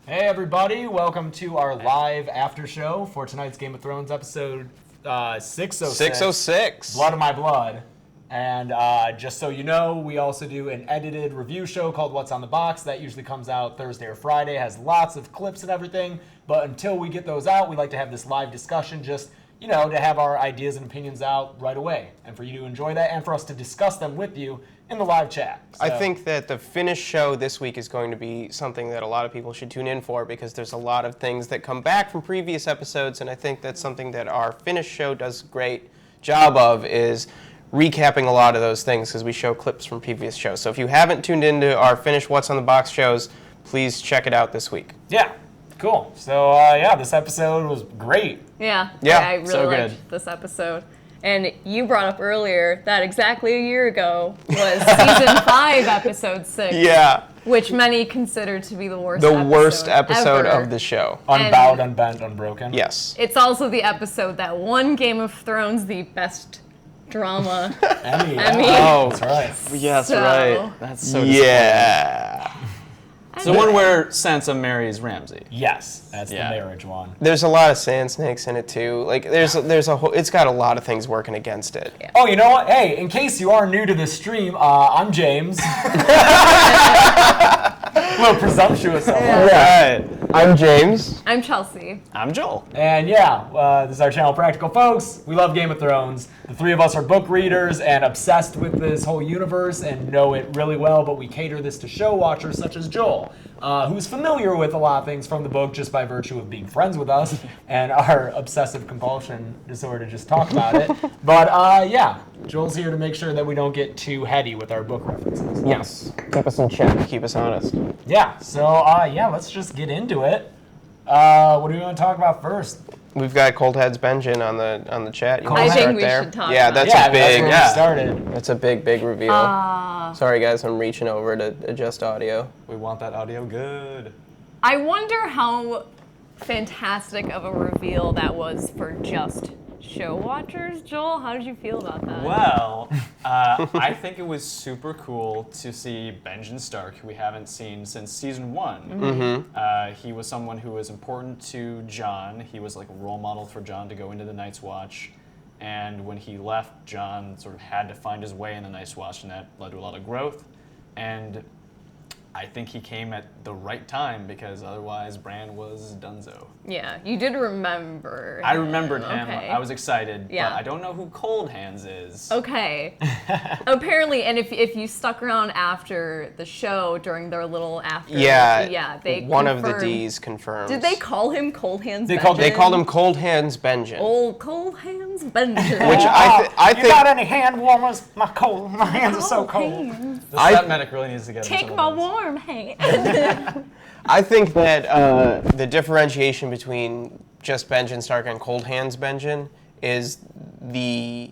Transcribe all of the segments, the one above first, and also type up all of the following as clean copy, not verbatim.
Hey everybody, welcome to our live after show for tonight's Game of Thrones episode 606. 606. Blood of My Blood. And just so you know, we also do an edited review show called What's on the Box. That usually comes out Thursday or Friday, has lots of clips and everything. But until we get those out, we like to have this live discussion just, you know, to have our ideas and opinions out right away. And for you to enjoy that and for us to discuss them with you in the live chat. So, I think that the finished show this week is going to be something that a lot of people should tune in for because there's a lot of things that come back from previous episodes, and I think that's something that our finished show does a great job of is recapping a lot of those things because we show clips from previous shows. So if you haven't tuned into our finished What's on the Box shows, please check it out this week. Yeah, cool. So this episode was great. Yeah, I really so liked good. this episode. And you brought up earlier that exactly a year ago was season 5, episode 6. Yeah. Which many consider to be the worst episode ever. of the show. Unbowed, unbent, unbroken. Yes. It's also the episode that won Game of Thrones the best drama Emmy. Emmy. Oh, that's right. Yes, So- right. That's so disappointing. Yeah. It's the one where Sansa marries Ramsay. Yes, that's Yeah. the marriage one. There's a lot of sand snakes in it too. Like there's a whole, it's got a lot of things working against it. Yeah. Oh, you know what? Hey, in case you are new to this stream, I'm James. A little presumptuous of us. Right. I'm James. I'm Chelsea. I'm Joel. And this is our channel, Practical Folks. We love Game of Thrones. The three of us are book readers and obsessed with this whole universe and know it really well, but we cater this to show watchers such as Joel, who's familiar with a lot of things from the book just by virtue of being friends with us and our obsessive compulsion disorder to just talk about it. But Joel's here to make sure that we don't get too heady with our book references. Yes. Keep us in check. Keep us honest. Yeah, so let's just get into it. What do we want to talk about first? We've got Cold Heads Benjen on the chat. You wanna I think start we there? should talk Yeah, about that's a big. That's where we started. That's a big reveal. Sorry guys, I'm reaching over to adjust audio. We want that audio good. I wonder how fantastic of a reveal that was for just show watchers. Joel, how did you feel about that? Well, I think it was super cool to see Benjen Stark, who we haven't seen since season 1. Mm-hmm. He was someone who was important to Jon. He was like a role model for Jon to go into the Night's Watch. And when he left, Jon sort of had to find his way in the Night's Watch, and that led to a lot of growth. And I think he came at the right time because otherwise Bran was donezo. Yeah, you did remember. I remembered him. Okay. I was excited, Yeah. but I don't know who Cold Hands is. Okay. Apparently, and if you stuck around after the show during their little after, they one of the confirmed- D's confirms. Did they call him Cold Hands? They called him Cold Hands Benjen. Old Cold Hands Benjen. Which I You think got any hand warmers? My hands are so cold. Hands. The stat medic really needs to get Take into my some of this. warm hand. I think that the differentiation between just Benjen Stark and Cold Hands Benjen is the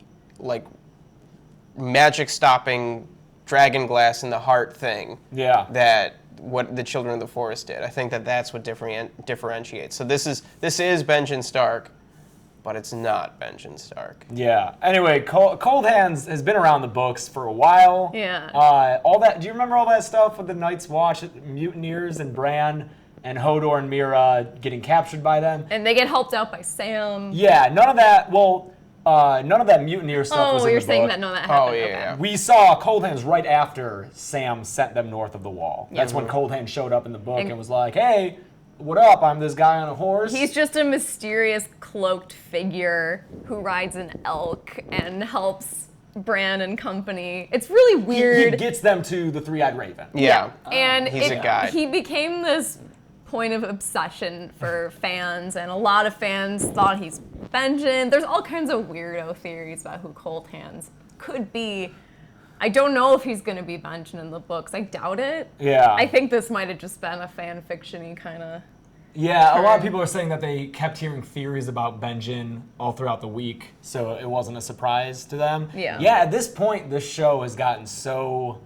magic stopping dragon glass in the heart thing. Yeah. That what the Children of the Forest did. I think that that's what differentiates. So this is Benjen Stark, but it's not Benjen Stark. Yeah. Anyway, Cold Hands has been around the books for a while. Yeah. All that. Do you remember all that stuff with the Night's Watch, mutineers, and Bran, and Hodor and Mira getting captured by them? And they get helped out by Sam. Yeah. None of that. Well, none of that mutineer stuff was in you're the saying book. that none of that happened. yeah, Okay. yeah. We saw Cold Hands right after Sam sent them north of the wall. That's when Cold Hands showed up in the book and was like, "Hey, what up? I'm this guy on a horse." He's just a mysterious cloaked figure who rides an elk and helps Bran and company. It's really weird. He gets them to the Three-Eyed Raven. Yeah. And He's a guy. He became this point of obsession for fans, and a lot of fans thought he's Benjen. There's all kinds of weirdo theories about who Cold Hands could be. I don't know if he's going to be Benjen in the books. I doubt it. Yeah. I think this might have just been a fan fiction-y kind of... Yeah, a lot of people are saying that they kept hearing theories about Benjen all throughout the week, so it wasn't a surprise to them. Yeah. Yeah, at this point, this show has gotten so...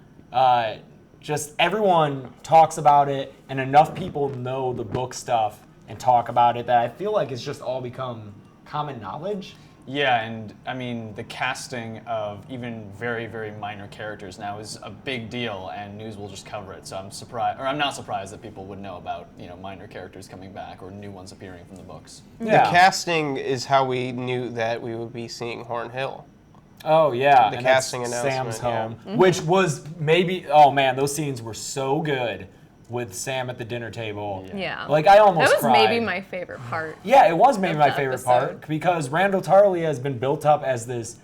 just everyone talks about it, and enough people know the book stuff and talk about it that I feel like it's just all become common knowledge. Yeah, and I mean, the casting of even very, very minor characters now is a big deal, and news will just cover it. So I'm not surprised that people would know about, minor characters coming back or new ones appearing from the books. Yeah. The casting is how we knew that we would be seeing Horn Hill. Oh yeah, The and casting that's announcement, Sam's yeah. home, which was maybe. Oh man, those scenes were so good with Sam at the dinner table. Yeah. Like I almost That was cried. maybe my favorite part. Yeah, it was maybe of my the favorite episode. part because Randall Tarley has been built up as this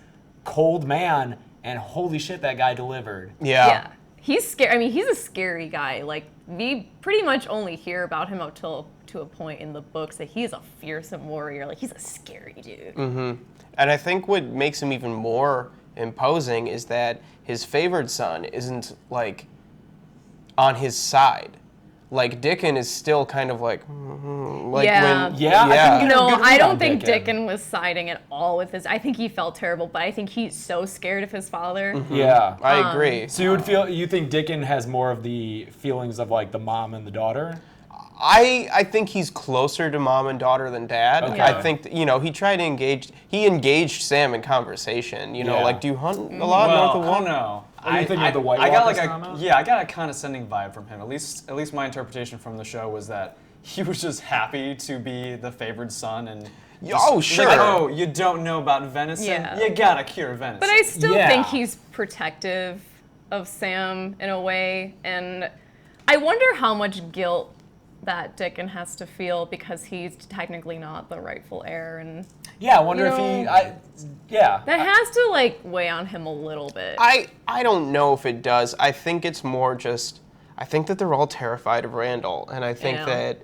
cold man, and holy shit, that guy delivered. Yeah. He's scary. I mean, he's a scary guy. Like, we pretty much only hear about him up till to a point in the books that he's a fearsome warrior. Like, he's a scary dude. And I think what makes him even more imposing is that his favored son isn't, like, on his side. Like, Dickon is still kind of like, Yeah. when... Yeah, I think No, good I read don't on think Dickon. Dickon was siding at all with his. I think he felt terrible, but I think he's so scared of his father. Yeah. I agree. So you think Dickon has more of the feelings of like the mom and the daughter? I think he's closer to mom and daughter than dad. Okay. I think that, he tried to engaged Sam in conversation. Yeah. Like, do you hunt a lot north of I Wall? don't know. Are you thinking of the White I got Walkers like comment? I got a condescending vibe from him. At least my interpretation from the show was that he was just happy to be the favored son and. Oh, just, sure. Like, oh, you don't know about venison? Yeah. You gotta cure venison. But I still Yeah. think he's protective of Sam in a way, and I wonder how much guilt that Dickon has to feel because he's technically not the rightful heir, and Yeah, I wonder You if he. know- Yeah. that has to like weigh on him a little bit. I don't know if it does. I think it's more just, I think that they're all terrified of Randall, and I think Yeah. that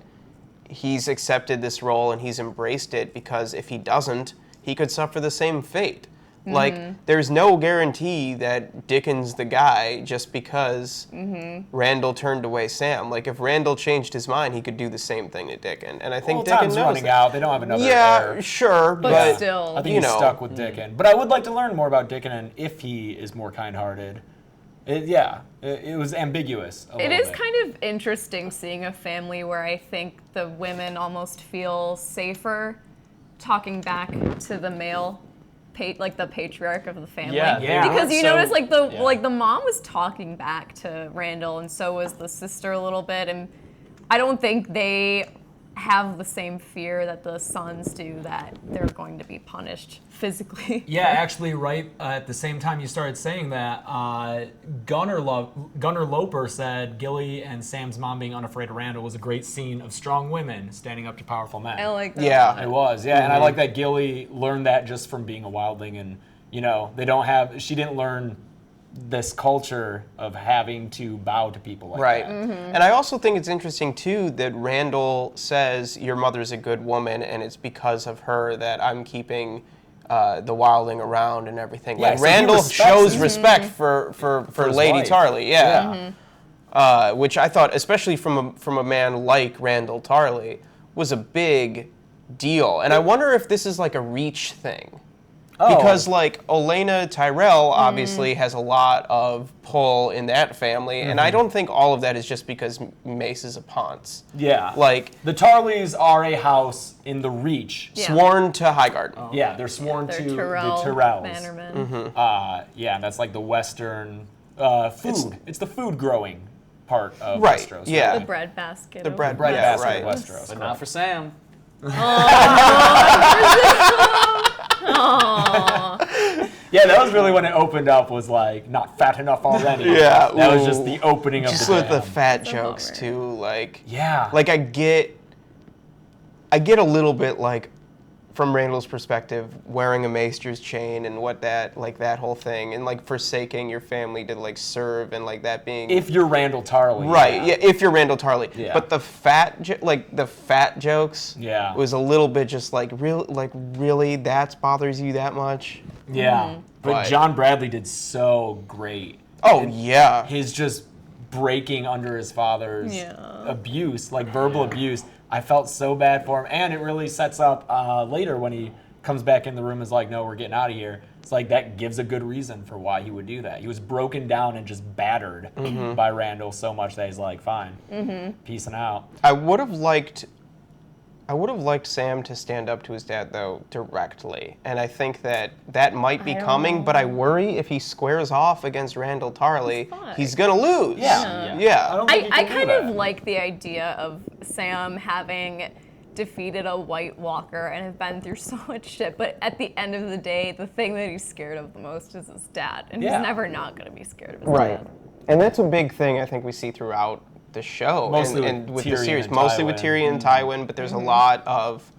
he's accepted this role and he's embraced it because if he doesn't, he could suffer the same fate. Like, there's no guarantee that Dickon's the guy just because Randall turned away Sam. Like, if Randall changed his mind, he could do the same thing to Dickon. And I think Well, Dickon time's knows running that. out. They don't have another Yeah, heir. sure, But but still. I think you he's know. stuck with Dickon. But I would like to learn more about Dickon and if he is more kind-hearted. It was ambiguous. It is kind of interesting seeing a family where I think the women almost feel safer talking back to the male, like the patriarch of the family. Yeah, Yeah. Because you so- notice like yeah. the mom was talking back to Randall, and so was the sister a little bit, and I don't think they have the same fear that the sons do that they're going to be punished physically. Yeah, actually, right at the same time you started saying that, Gunnar Loper said Gilly and Sam's mom being unafraid of Randall was a great scene of strong women standing up to powerful men. I like that. Yeah. It was, yeah, and I like that Gilly learned that just from being a wildling, and she didn't learn this culture of having to bow to people like Right. that. And I also think it's interesting, too, that Randall says, your mother's a good woman, and it's because of her that I'm keeping the wildling around and everything. Yeah, Like, so he Randall respects shows his- respect for his Lady wife. Tarly, yeah. Yeah. Which I thought, especially from a man like Randall Tarly, was a big deal. And I wonder if this is like a reach thing. Oh. Because, like, Olenna Tyrell obviously has a lot of pull in that family, and I don't think all of that is just because Mace is a Ponce. Yeah. Like, The Tarleys are a house in the Reach. Yeah. sworn to Highgarden. Yeah, they're sworn They're to Tyrell the Tyrells. Bannermen. Yeah, that's like the Western food. It's the food growing part of Right, Westeros. yeah. The bread basket. The of bread- Bread Yeah, basket right. of Westeros. But not for Sam. Yeah, that was really when it opened up. Was like not fat enough already. Yeah, that was ooh. just the opening of Just the with the dam. fat It's a jokes, bummer. too. Like, Yeah. like I get a little bit, like, from Randall's perspective, wearing a maester's chain and what that, like, that whole thing, and, like, forsaking your family to, like, serve, and, like, that being... if you're Randall Tarley. Right, yeah, if you're Randall Tarley. Yeah. But the fat jokes Yeah. was a little bit just like, really, that bothers you that much? Yeah. But But- John Bradley did so great. Oh, And yeah. his just breaking under his father's Yeah. abuse, like verbal abuse. I felt so bad for him, and it really sets up later when he comes back in the room and is like, no, we're getting out of here. It's like that gives a good reason for why he would do that. He was broken down and just battered by Randall so much that he's like, fine, peacing out. I would have liked I would have liked Sam to stand up to his dad, though, directly. And I think that might be coming, but I worry if he squares off against Randall Tarley, he's going to lose. Yeah. I kind of like the idea of Sam having defeated a White Walker and have been through so much shit, but at the end of the day, the thing that he's scared of the most is his dad, and he's never not going to be scared of his dad. And that's a big thing I think we see throughout the show and with the series, mostly with Tyrion and Tywin, but there's a lot of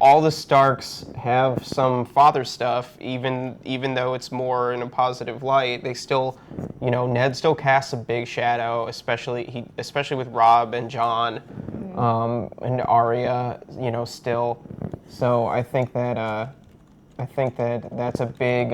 all the Starks have some father stuff, even though it's more in a positive light. They still, Ned still casts a big shadow, especially with Robb and Jon, and Arya, still. So I think that that's a big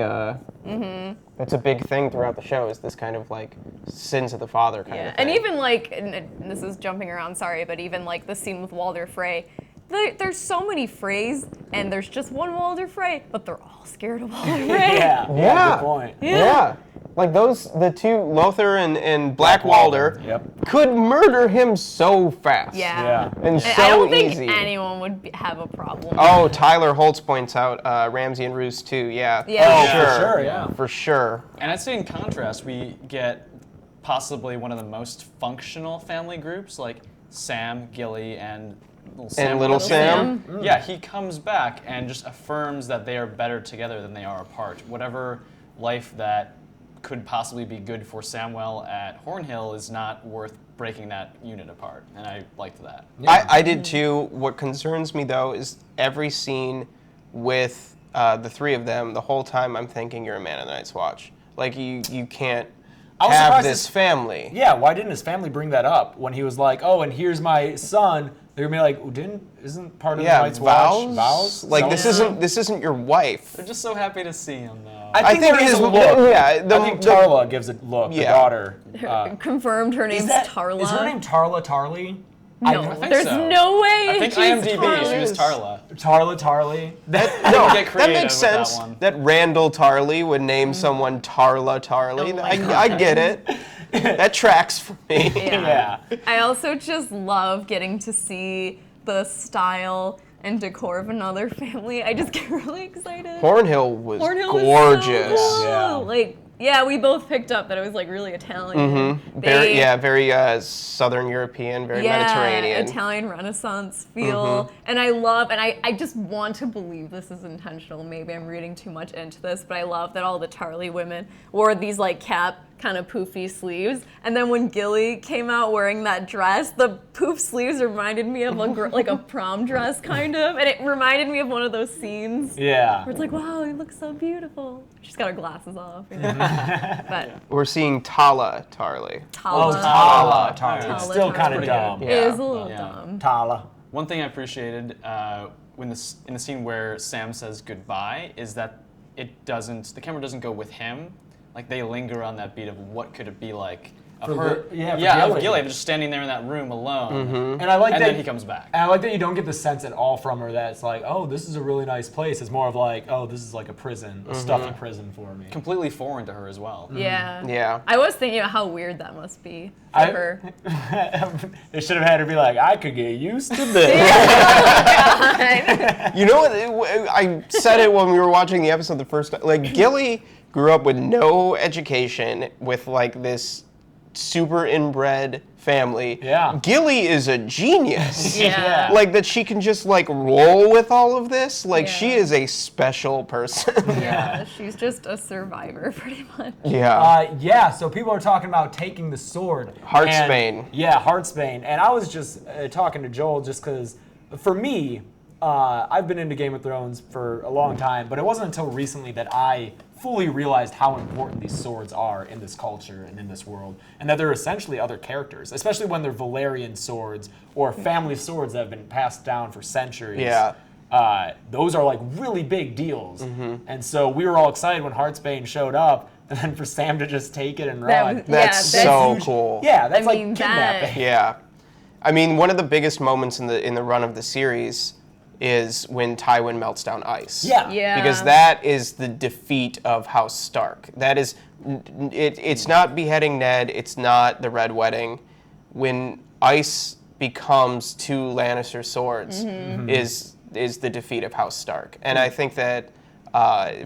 that's a big thing throughout the show, is this kind of like sins of the father kind of thing. And even and this is jumping around, sorry, but even like the scene with Walder Frey, there's so many Freys, and there's just one Walder Frey, but they're all scared of Walder Frey. Good point. Yeah. Like the two, Lothar and Black Walder, could murder him so fast. Yeah. And so I don't easy. think anyone would have a problem. Oh, Tyler Holtz points out Ramsay and Roose too. Yeah. For sure. And I'd say in contrast, we get possibly one of the most functional family groups, like Sam, Gilly, and Little Sam. Yeah, he comes back and just affirms that they are better together than they are apart. Whatever life that could possibly be good for Samwell at Hornhill is not worth breaking that unit apart, and I liked that. I did too. What concerns me though is every scene with the three of them, the whole time I'm thinking you're a man of the Night's Watch. Like you can't have this family. Yeah, why didn't his family bring that up when he was like, oh, and here's my son? They're gonna be like, isn't part of the Night's Watch vows? Like this isn't your wife. They're just so happy to see him though. I think his look. I think Tarla gives a look. The daughter. Confirmed. Her name's Tarla. Is her name Tarla Tarly? No, there's no way. I think IMDb she was Tarla. Tarla Tarly. That makes sense. That Randall Tarly would name someone Tarla Tarly. I get it. That tracks for me. Yeah. I also just love getting to see the style and decor of another family. I just get really excited. Hornhill was gorgeous. So cool. We both picked up that it was like really Italian. Very Southern European, very Mediterranean. Italian Renaissance feel. And I just want to believe this is intentional. Maybe I'm reading too much into this, but I love that all the Tarly women wore these like cap kind of poofy sleeves. And then when Gilly came out wearing that dress, the poof sleeves reminded me of like a prom dress kind of. And it reminded me of one of those scenes. Yeah. Where it's like, wow, you look so beautiful. She's got her glasses off. But we're seeing Tala Tarly. Tala Tarly. It's still kind of dumb. It is a little dumb. Tala. One thing I appreciated in the scene where Sam says goodbye is that the camera doesn't go with him. Like they linger on that beat of what could it be like of Gilly just standing there in that room alone. And I like that then he comes back. And I like that you don't get the sense at all from her that it's like, oh, this is a really nice place. It's more of like, oh, this is like a prison, a stuffy prison for me. Completely foreign to her as well. Yeah. I was thinking about how weird that must be for her. They should have had her be like, I could get used to this. You know what? I said it when we were watching the episode the first time. Like Gilly grew up with no education, with like this super inbred family. Yeah. Gilly is a genius. Yeah. Like that she can just like roll with all of this. Like she is a special person. Yeah, she's just a survivor pretty much. Yeah. So people are talking about taking the sword. Heartsbane. Heartsbane. And I was just talking to Joel just because, for me, I've been into Game of Thrones for a long time, but it wasn't until recently that I fully realized how important these swords are in this culture and in this world, and that they're essentially other characters, especially when they're Valyrian swords or family swords that have been passed down for centuries. Those are like really big deals. And so we were all excited when Heartsbane showed up, and then for Sam to just take it and run. That's so cool. Yeah, that's like kidnapping. Yeah. I mean, one of the biggest moments in the run of the series is when Tywin melts down ice. Yeah. Because that is the defeat of House Stark. That is, it's not beheading Ned, it's not the Red Wedding. When ice becomes two Lannister swords is the defeat of House Stark. And I think that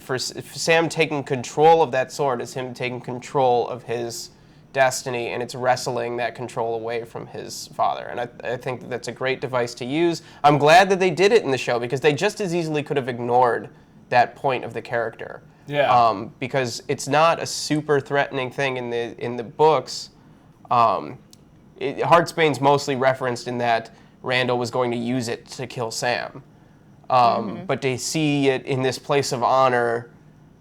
for Sam taking control of that sword is him taking control of his destiny, and it's wrestling that control away from his father. And I think that that's a great device to use. I'm glad that they did it in the show, because they just as easily could have ignored that point of the character. Yeah. Because it's not a super threatening thing in the books. Heartsbane's mostly referenced in that Randall was going to use it to kill Sam. But they see it in this place of honor,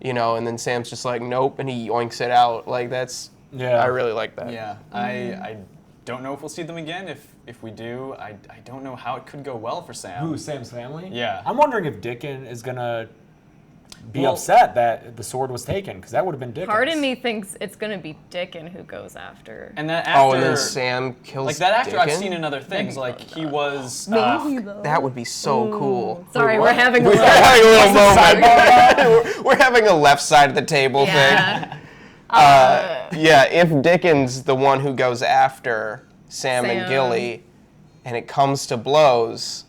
and then Sam's just like, nope, and he yoinks it out. Like, that's... Yeah. I really like that. Yeah, I don't know if we'll see them again. If we do, I don't know how it could go well for Sam. Who, Sam's family? Yeah. I'm wondering if Jaqen is going to be upset that the sword was taken, because that would have been Jaqen's. Part of me thinks it's going to be Jaqen who goes after. And then after, and then Sam kills like that actor I've Jaqen? seen in other things. Like he was. Maybe though. That would be so cool. Sorry, Wait, we're what? having a We're little. having a little moment. We're having a left side of the table thing. Yeah. Yeah, if Dickens the one who goes after Sam and Gilly, and it comes to blows,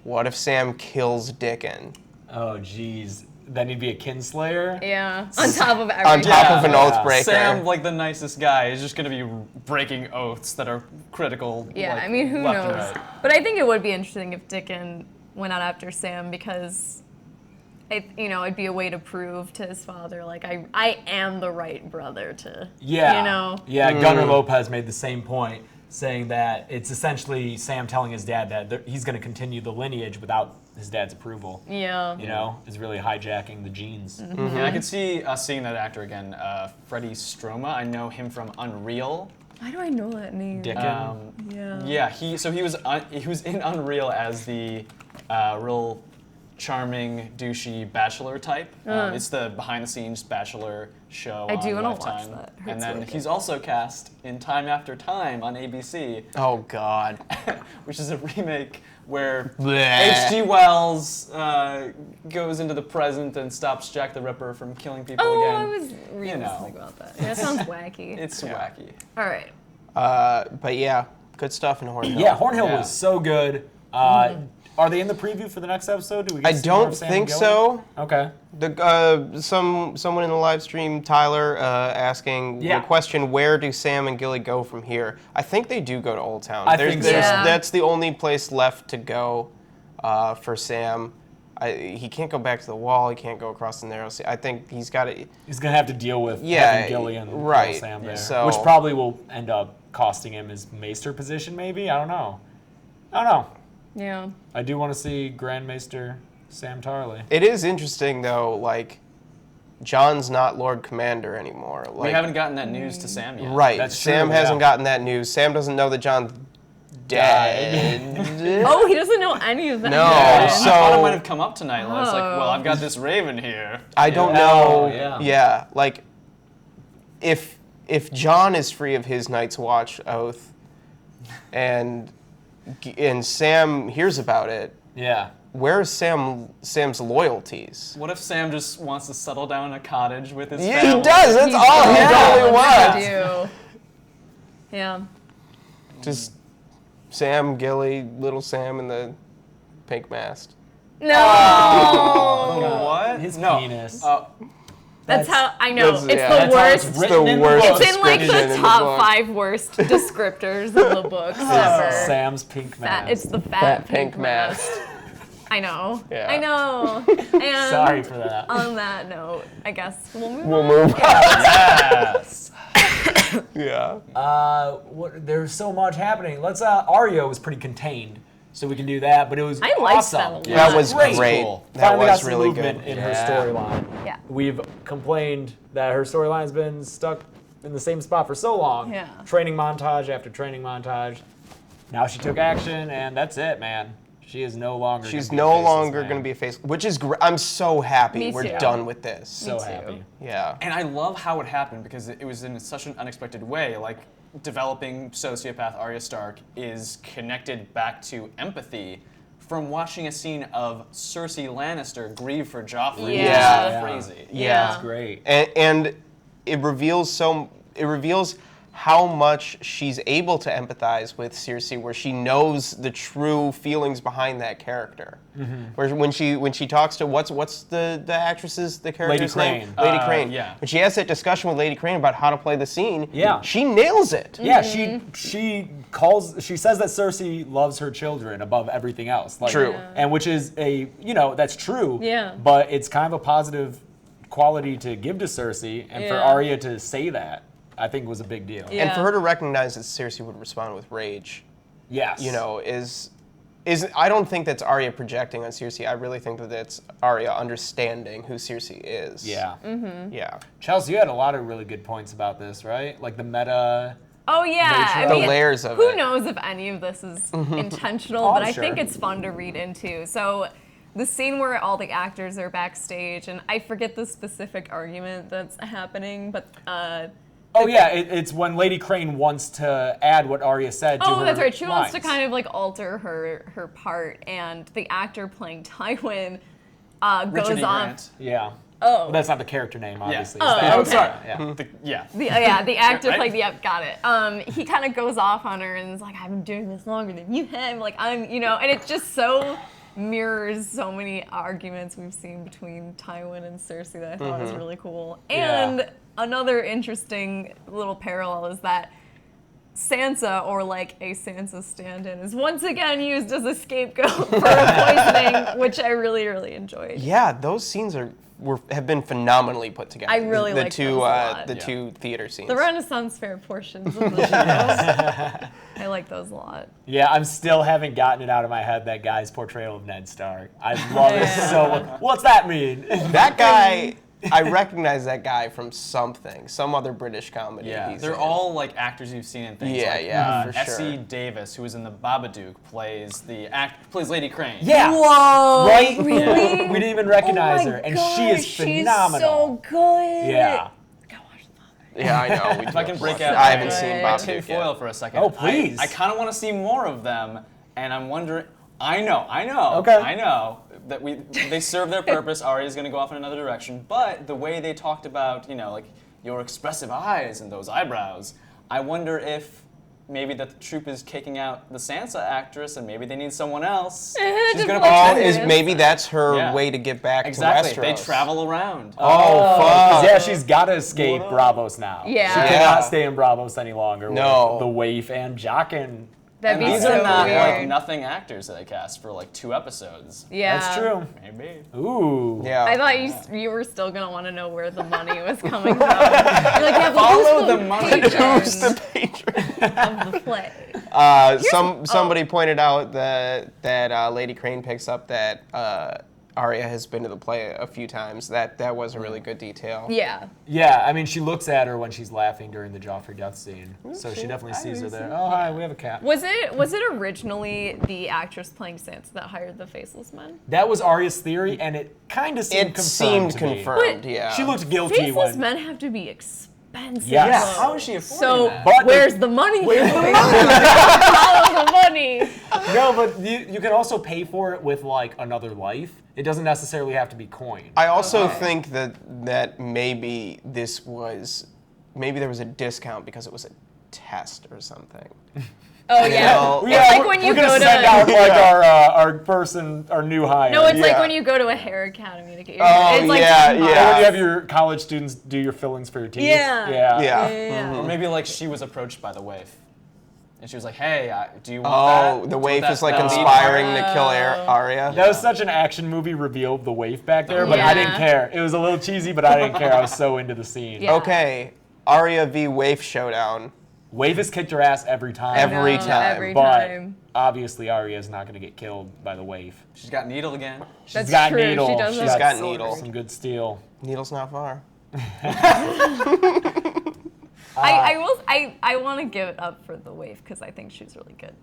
what if Sam kills Dickon? Oh, jeez. Then he'd be a kinslayer? Yeah. On top of everything. On top of an Yeah. oathbreaker. Sam, like the nicest guy, is just going to be breaking oaths that are critical. Yeah, like, I mean, who left and knows? right. But I think it would be interesting if Dickon went out after Sam, because it'd be a way to prove to his father, like, I am the right brother to, Yeah. Yeah, Gunnar Lopez made the same point, saying that it's essentially Sam telling his dad that he's going to continue the lineage without his dad's approval. Yeah. Is really hijacking the genes. And I could see us seeing that actor again, Freddie Stroma. I know him from Unreal. Why do I know that name? Dickon. Yeah. He was in Unreal as the real charming, douchey bachelor type. It's the behind-the-scenes bachelor show I on do wanna watch Lifetime. that. And Hurts then wicked. he's also cast in Time After Time on ABC, Oh, God. which is a remake where Bleh. H.G. Wells goes into the present and stops Jack the Ripper from killing people Oh, again. I was reading something about that. Yeah, that sounds wacky. It's wacky. All right. But yeah, good stuff in Hornhill. Yeah, Hornhill Yeah. was so good. Are they in the preview for the next episode? Do we get I to see more don't of Sam think and Gilly? so. Okay. Someone in the live stream, Tyler, asking Yeah. the question: where do Sam and Gilly go from here? I think they do go to Old Town. I think so. Yeah. That's the only place left to go for Sam. He can't go back to the Wall. He can't go across the Narrow Sea. I think he's got to. He's going to have to deal with Yeah, having Gilly and right. Sam there. So- Which probably will end up costing him his Maester position, maybe? I don't know. Yeah. I do want to see Grand Maester Sam Tarly. It is interesting though. Like, Jon's not Lord Commander anymore. Like, We haven't gotten that news to Sam yet. right. That's Sam true, hasn't yeah. gotten that news. Sam doesn't know that Jon's dead. Oh, he doesn't know any of that. No, I so- thought it might have come up tonight. It's like, Oh. well, I've got this Raven here. I don't Yeah. know. Oh, yeah. Yeah, like if Jon is free of his Night's Watch oath, and Sam hears about it, Yeah. where's Sam's loyalties? What if Sam just wants to settle down in a cottage with his Yeah, family? he does. That's all he totally wants. do. Yeah. Just Sam, Gilly, little Sam, and the pink mast. No. What? His no. penis. That's how I know. That's- It's yeah, the that's how it's worst. written in the book. It's in like description the in top book. 5 worst descriptors in the books ever. Sam's pink Fat, mask. it's the fat Pink pink mast. mast. I know. Yeah. I know. And Sorry for that. on that note, I guess we'll move We'll on. move on. Yes. Yeah. There's so much happening. Arya was pretty contained, so we can do that. But it was I liked awesome. that a lot. That was great. Cool. That Finally got was some really movement good. in her Yeah. storyline. Yeah. We've complained that her storyline's been stuck in the same spot for so long. Yeah. Training montage after training montage. Now she took action, and that's it, man. She is no longer. She's gonna be a no faceless longer man. going to be a face, which is great. I'm so happy Me we're too. done with this. so too. happy. Yeah. And I love how it happened because it was in such an unexpected way. Like, developing sociopath Arya Stark is connected back to empathy from watching a scene of Cersei Lannister grieve for Joffrey. Yeah. Which is crazy. Yeah. That's great. And it reveals how much she's able to empathize with Cersei, where she knows the true feelings behind that character. Where when she talks to what's the actress's the character's Lady name? Crane. Lady Crane. Yeah. When she has that discussion with Lady Crane about how to play the scene, Yeah. she nails it. Yeah, she says that Cersei loves her children above everything else. Like, True. And which is that's true. Yeah. But it's kind of a positive quality to give to Cersei, and for Yeah. Arya to say that, I think was a big deal. Yeah. And for her to recognize that Cersei would respond with rage, Yes. is I don't think that's Arya projecting on Cersei. I really think that it's Arya understanding who Cersei is. Yeah. Yeah. Chelsea, you had a lot of really good points about this, right? Like the meta. Oh yeah, I The mean, layers of who it. knows if any of this is intentional, Oh, but I'm I sure. think it's fun to read into. So the scene where all the actors are backstage, and I forget the specific argument that's happening, but Oh yeah, it's when Lady Crane wants to add what Arya said to her oh, that's right. She wants to lines. kind of like alter her part, and the actor playing Tywin Richard goes E. on. Grant. Yeah. Oh, Well, that's not the character name, obviously. Oh, It's the okay. actor. Yeah. Yeah. the actor Right? played. Yep, got it. He kind of goes off on her and is like, "I've been doing this longer than you have." Like and it just so mirrors so many arguments we've seen between Tywin and Cersei that I thought was really cool. And Yeah. another interesting little parallel is that Sansa, or like a Sansa stand-in, is once again used as a scapegoat for poisoning, which I really, really enjoyed. Yeah, those scenes have been phenomenally put together. I really the like two those a lot. the two theater scenes. The Renaissance fair portions of the show. I like those a lot. Yeah, I'm still haven't gotten it out of my head, that guy's portrayal of Ned Stark. I love it so much. What's that mean? That guy, I recognize that guy from something, some other British comedy. Yeah, he's they're in. all like actors you've seen in things. Yeah, like, yeah, for Essie sure. Davis, who was in the Babadook, plays Lady Crane. Yeah. Whoa! Right? Really? We didn't even recognize Oh my her, and gosh, she is phenomenal. She's so good. Yeah. Go watch that. Yeah, I know. If I can break out I haven't seen my Babadook tin yet. foil for a second. Oh, please. I kind of want to see more of them, and I'm wondering. I know. Okay. I know that they serve their purpose. Arya's going to go off in another direction, but the way they talked about, like your expressive eyes and those eyebrows, I wonder if maybe that the troupe is kicking out the Sansa actress, and maybe they need someone else. She's going to Oh, pretend. Maybe that's her Yeah. way to get back Exactly. to Westeros. They travel around. Oh, fuck. Yeah, she's got to escape Braavos now. Yeah. She Yeah. cannot stay in Braavos any longer. No. With the Waif and Jaqen. That'd And be these so are not weird. like nothing actors that they cast for like 2 episodes. Yeah. That's true. Maybe. Ooh. Yeah. I thought you were still gonna want to know where the money was coming from. You're like, yeah, but Follow who's the money. Who's patron the patron? of the play? Somebody pointed out that Lady Crane picks up that Arya has been to the play a few times. That was a really good detail. Yeah. Yeah, I mean, she looks at her when she's laughing during the Joffrey death scene. So she definitely sees her there. Oh, hi, we have a cat. Was it originally the actress playing Sansa that hired the Faceless Men? That was Arya's theory, and it kind of seemed It confirmed seemed to me. confirmed, But yeah. She looked guilty Faceless when... Men have to be expensive. Yes. Yeah, though. how is she affording So that? But where's the money? Where's the money? Follow the money. No, but you can also pay for it with, like, another life. It doesn't necessarily have to be coin. I also think that maybe there was a discount because it was a test or something. Oh yeah. Well, It's like when you we're gonna go send out, to. like, our new hire. No, it's like Yeah. when you go to a hair academy to get your. Oh, it's like yeah, $10. Or yeah. when you have your college students do your fillings for your teeth. Yeah. Yeah. Yeah. Yeah. Or maybe like she was approached by the Waif, and she was like, "Hey, do you want Oh, that? the Do you Waif want is like that lead conspiring part?" to kill Arya. That was such an action movie reveal of the Waif back there, but I didn't Yeah. care. It was a little cheesy, but I didn't care. I was so into the scene. Yeah. Okay, Arya v. Waif showdown. Waif has kicked her ass every time. Every No, time. Every But time. obviously Arya is not going to get killed by the Waif. She's got needled again. She's That's got true. needle. She does She's have got sword. needle. some good steel. Needle's not far. I want to give it up for the Waif because I think she's really good.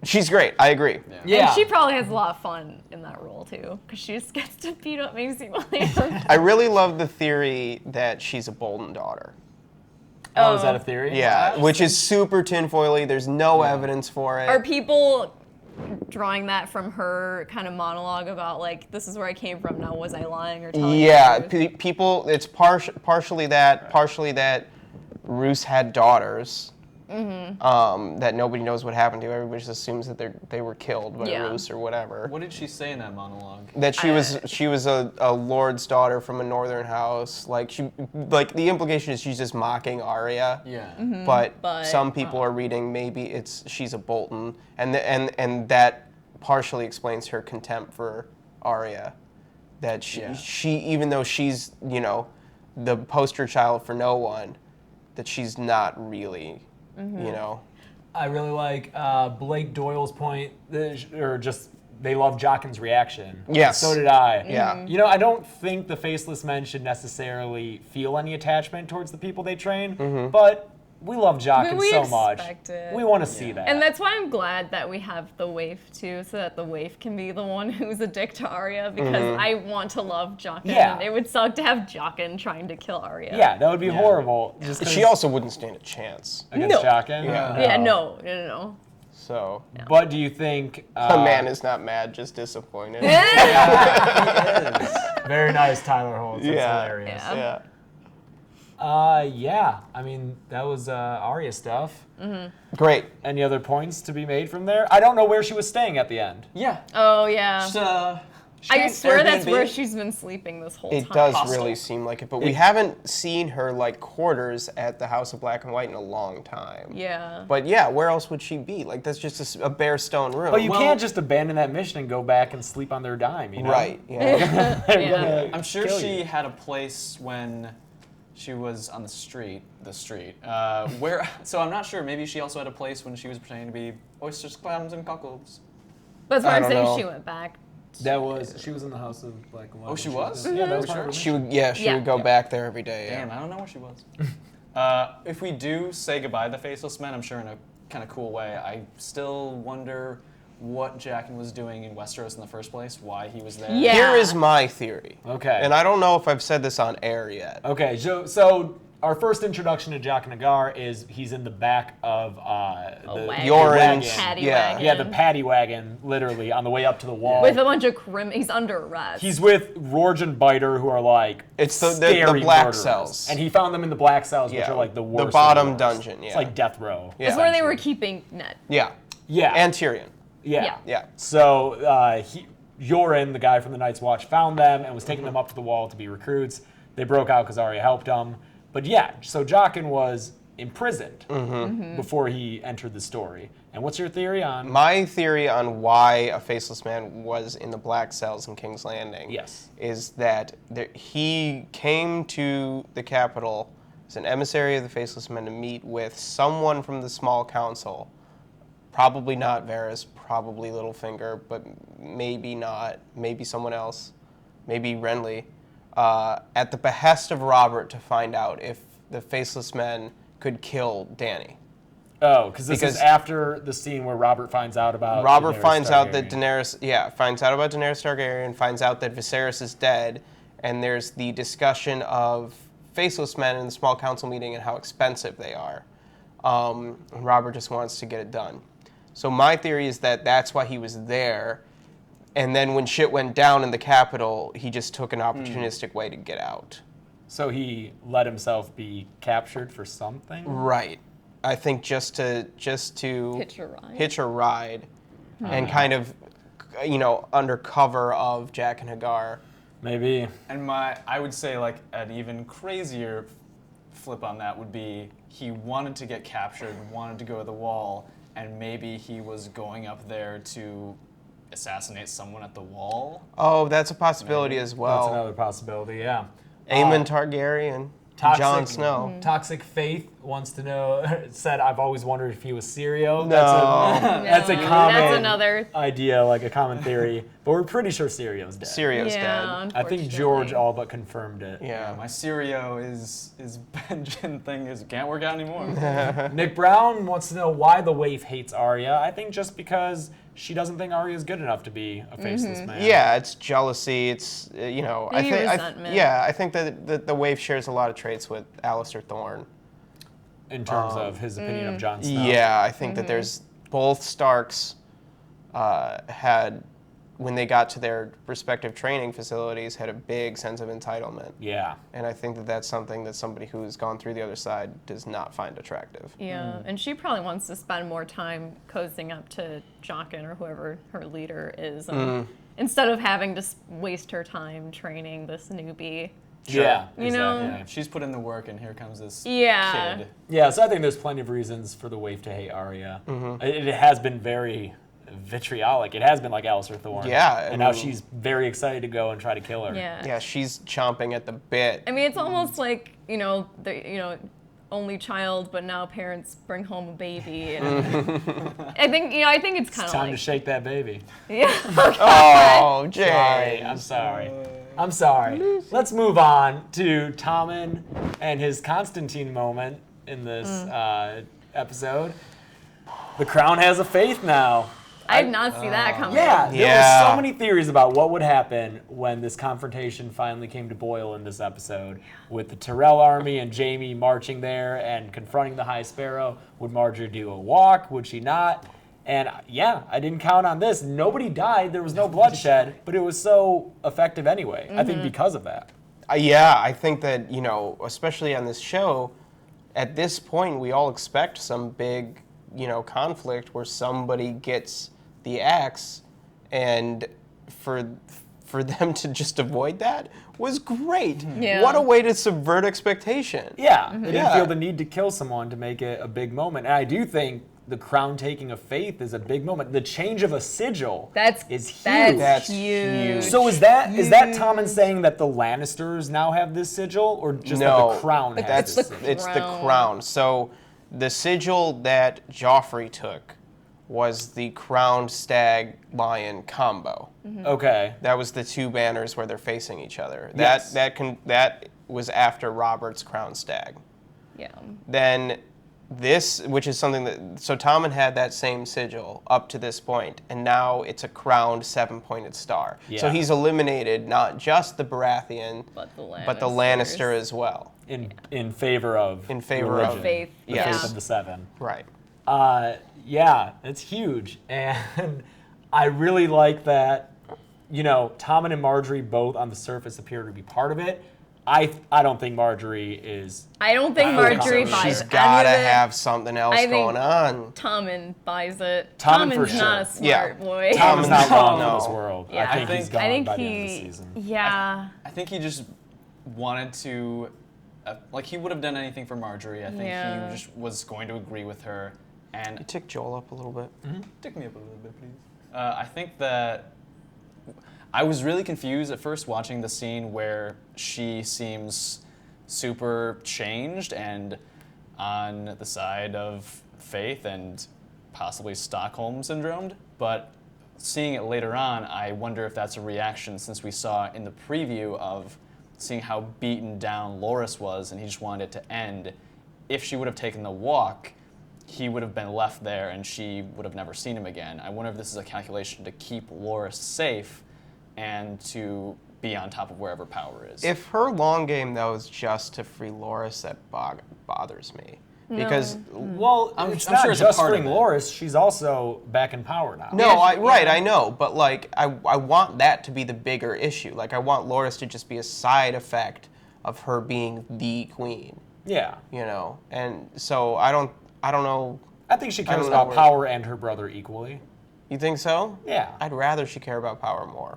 She's great. I agree. Yeah. And she probably has a lot of fun in that role too because she just gets to beat up Maisie Williams. I really love the theory that she's a Bolton daughter. Oh, is that a theory? Yeah, which is super tinfoily. There's no evidence for it. Are people drawing that from her kind of monologue about like this is where I came from? Now was I lying or telling Yeah, the truth? people. It's partially that. Partially that Roose had daughters, that nobody knows what happened to. Everybody just assumes that they were killed by Yeah. Roose or whatever. What did she say in that monologue? That she was a lord's daughter from a northern house. Like the implication is she's just mocking Arya. Yeah. But some people are reading maybe she's a Bolton, and that partially explains her contempt for Arya. That she even though she's the poster child for no one, that she's not really, I really like Blake Doyle's point, or just they love Jaqen's reaction. Yes. So did I. Yeah. I don't think the Faceless Men should necessarily feel any attachment towards the people they train, but we love Jaqen We so much. expect it. We want to see that. And that's why I'm glad that we have the Waif too, so that the Waif can be the one who's a dick to Arya, because I want to love Jaqen. Yeah. It would suck to have Jaqen trying to kill Arya. yeah, that would be horrible. Just 'cause She also wouldn't stand a chance. against No. Jaqen. Yeah, no. So But do you think the man is not mad, just disappointed. very nice, Tyler Holtz. That's hilarious. Yeah. Yeah. Yeah. I mean, that was Arya stuff. Great. Any other points to be made from there? I don't know where she was staying at the end. Yeah. Oh yeah. Just, I swear that's Airbnb. where she's been sleeping this whole It time. does Hostel. really seem like it, but we haven't seen her quarters at the House of Black and White in a long time. Yeah. But yeah, where else would she be? Like that's just a bare stone room. But you can't just abandon that mission and go back and sleep on their dime, you know? Right. Yeah. They're Yeah. gonna I'm sure kill she you. had a place when she was on the street. Where? So I'm not sure. Maybe she also had a place when she was pretending to be oysters, clams, and cockles. That's why I I'm don't saying know. she went back. She was in the House of Black and White. Oh, she was? Yeah, that was Sure. part of She would. Yeah. She Yeah. would go back there every day. Yeah. Damn, I don't know where she was. If we do say goodbye to the Faceless Men, I'm sure in a kind of cool way, I still wonder what Jaqen was doing in Westeros in the first place, why he was there. Yeah. Here is my theory. Okay. And I don't know if I've said this on air yet. Okay, so our first introduction to Jaqen H'ghar is he's in the back of the wagon. Yoren's Paddy yeah. wagon. Yeah, the paddy wagon, literally, on the way up to the wall. With a bunch of he's under arrest. He's with Rorge and Biter, who are like It's the scary black murderers. cells. And he found them in the black cells, which Yeah. are like the worst. The of bottom worst. dungeon, It's yeah. like death row. Yeah. It's where they were keeping Ned. Yeah. Yeah. And Tyrion. yeah. Yeah. So Yoren, the guy from the Night's Watch, found them and was taking them up to the wall to be recruits. They broke out because Arya helped them. But yeah, so Jaqen was imprisoned before he entered the story. And what's your theory on? My theory on why a Faceless Man was in the black cells in King's Landing Yes. is that he came to the capital as an emissary of the Faceless Men to meet with someone from the small council. Probably not Varys, probably Littlefinger, but maybe not. Maybe someone else. Maybe Renly. At the behest of Robert to find out if the Faceless Men could kill Dany. Oh, because this Because- is after the scene where Robert finds out about Robert Daenerys finds out that Targaryen. finds out about Daenerys Targaryen, finds out that Viserys is dead, and there's the discussion of Faceless Men in the small council meeting and how expensive they are. And Robert just wants to get it done. So my theory is that that's why he was there, and then when shit went down in the capital, he just took an opportunistic way to get out. So he let himself be captured for something? Right. I think just to Hitch a ride. and kind of, under cover of Jaqen H'ghar. Maybe. And I would say like an even crazier flip on that would be he wanted to get captured, wanted to go to the wall, and maybe he was going up there to assassinate someone at the wall. Oh, that's a possibility as That's well. another possibility, yeah. Aemon Targaryen, Jon Snow. Toxic Faith wants to know, said, I've always wondered if he was Syrio. No. That's a common That's another. idea, like a common theory. But we're pretty sure Syrio's dead. Syrio's Yeah, dead. I think George all but confirmed it. Yeah. My Sirio is Benjen thing can't work out anymore. Nick Brown wants to know why the Waif hates Arya. I think just because she doesn't think Arya is good enough to be a faceless man. Yeah, it's jealousy. It's I Maybe think resentment. I think that the Waif shares a lot of traits with Alistair Thorne. In terms of his opinion of Jon Snow. Yeah, I think that there's both Starks had when they got to their respective training facilities, had a big sense of entitlement. Yeah. And I think that that's something that somebody who's gone through the other side does not find attractive. Yeah, and she probably wants to spend more time cozying up to Jaqen or whoever her leader is, instead of having to waste her time training this newbie. Yeah. You know? Yeah, she's put in the work, and here comes this Yeah. kid. Yeah, so I think there's plenty of reasons for the Waif to hate Arya. It has been very vitriolic. It has been like Alistair Thorne. Yeah, And now she's very excited to go and try to kill her. Yeah. Yeah, she's chomping at the bit. I mean, it's almost like, the only child, but now parents bring home a baby. And I think it's kind It's of time like, to shake that baby. yeah. Oh, Sorry, Jay. I'm sorry. I'm sorry. Let's move on to Tommen and his Constantine moment in this episode. The crown has a faith now. I did not see that coming. Yeah, there Yeah. were so many theories about what would happen when this confrontation finally came to boil in this episode, with the Tyrell army and Jaime marching there and confronting the High Sparrow. Would Margaery do a walk? Would she not? And yeah, I didn't count on this. Nobody died. There was no bloodshed, but it was so effective anyway. I think because of that. Yeah, I think that, especially on this show, at this point, we all expect some big, conflict where somebody gets the axe, and for them to just avoid that was great. Yeah. What a way to subvert expectation. Yeah, they didn't Yeah. feel the need to kill someone to make it a big moment. And I do think the crown taking a faith is a big moment. The change of a sigil is huge. That's huge. huge. So is that Tommen saying that the Lannisters now have this sigil, or just that the crown has That's this sigil? it's the crown. So the sigil that Joffrey took was the crowned stag lion combo. Okay. That was the two banners where they're facing each other. Yes. That was after Robert's crowned stag. Yeah. Then this, which is something that, so Tommen had that same sigil up to this point, and now it's a crowned 7-pointed star. So Yeah. he's eliminated not just the Baratheon, But the but the Lannisters. Lannister as well. In favor of of faith. the Yes. faith of the seven. Right. Yeah, it's huge, and I really like that. Tommen and Margaery both on the surface appear to be part of it. I don't think Margaery is. I don't think Margaery buys She's any gotta of it. have something else I think going on. Tommen buys it. Tommen for Tommen's not a sure. smart Yeah. boy. Tommen's not long No. in this world. Yeah. I think he's gone I think by the end of the he. season. Yeah. I think he just wanted to, he would have done anything for Margaery. I think Yeah. he just was going to agree with her. And Tick Joel up a little bit. tick me up a little bit, please. I think that I was really confused at first watching the scene where she seems super changed and on the side of faith and possibly Stockholm syndromed. But seeing it later on, I wonder if that's a reaction since we saw in the preview of seeing how beaten down Loras was and he just wanted it to end. If she would have taken the walk, he would have been left there and she would have never seen him again. I wonder if this is a calculation to keep Loras safe and to be on top of wherever power is. If her long game, though, is just to free Loras, that bothers me. Because, Well, I'm it's sure not it's a just part of freeing it. Loras. She's also back in power now. no, I know, but I want that to be the bigger issue. I want Loras to just be a side effect of her being the queen, Yeah. And so I don't know. I think she I cares don't know about where- power and her brother equally. You think so? Yeah. I'd rather she care about power more.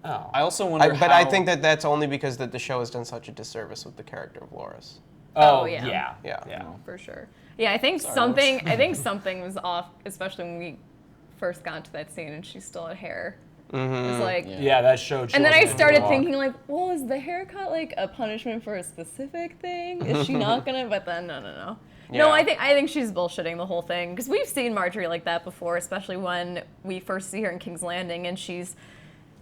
Oh. I also wonder But I think that that's only because that the show has done such a disservice with the character of Loras. Oh, yeah. yeah. Yeah. For sure. Yeah, I think something was off, especially when we first got to that scene and she still had hair. It was like, Yeah, that showed. and then I started thinking well, is the haircut a punishment for a specific thing? Is she not gonna? But then no. No, Yeah. I think she's bullshitting the whole thing because we've seen Margaery like that before, especially when we first see her in King's Landing and she's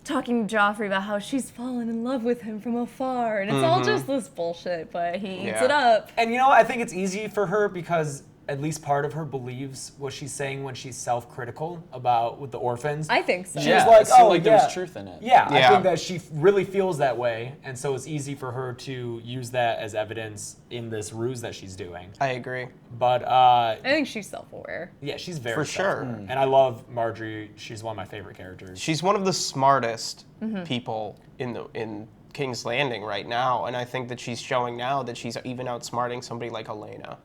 talking to Joffrey about how she's fallen in love with him from afar, and it's all just this bullshit. But he eats it up. And I think it's easy for her because at least part of her believes what she's saying when she's self-critical about with the orphans. I think so. She was like, it seemed oh, like yeah. there was truth in it. Yeah, I Yeah. think that she really feels that way, and so it's easy for her to use that as evidence in this ruse that she's doing. I agree. But I think she's self-aware. yeah, she's very For sure. self-aware. And I love Margaery. She's one of my favorite characters. She's one of the smartest people in King's Landing right now, and I think that she's showing now that she's even outsmarting somebody like Elena.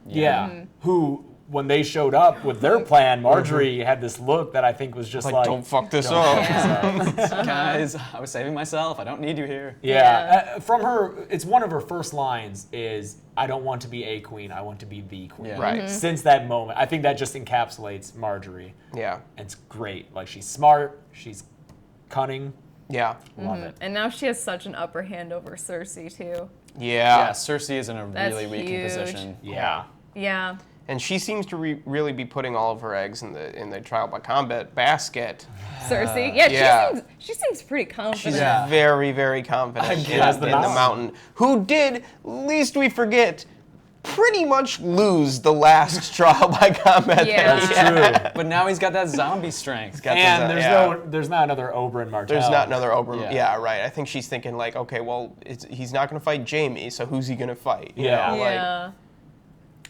Yeah. Who, when they showed up with their plan, Margaery had this look that I think was just like, don't fuck this "Don't up. fuck this up." Guys, I was saving myself. I don't need you here. Yeah. From her, it's one of her first lines is, I don't want to be a queen, I want to be the queen. Yeah. Right. Since that moment, I think that just encapsulates Margaery. Yeah. And it's great. Like, she's smart, she's cunning. Yeah. Love it. And now she has such an upper hand over Cersei too. Yeah. Yeah, Cersei is in a That's really weakened huge. position. Yeah. Yeah. And she seems to really be putting all of her eggs in the trial by combat basket. Cersei. Yeah, Yeah. She seems pretty confident. She's Yeah. very, very confident in guess the the mountain. Who did, lest we forget, pretty much lose the last trial by combat. Yeah. that he True. had. But now he's got that zombie strength. Got And this, there's not another Oberyn Martell. There's not another Oberyn. Yeah. Yeah. Right. I think she's thinking like, okay, well, he's not going to fight Jaime, so who's he going to fight? You Yeah. know, like- Yeah.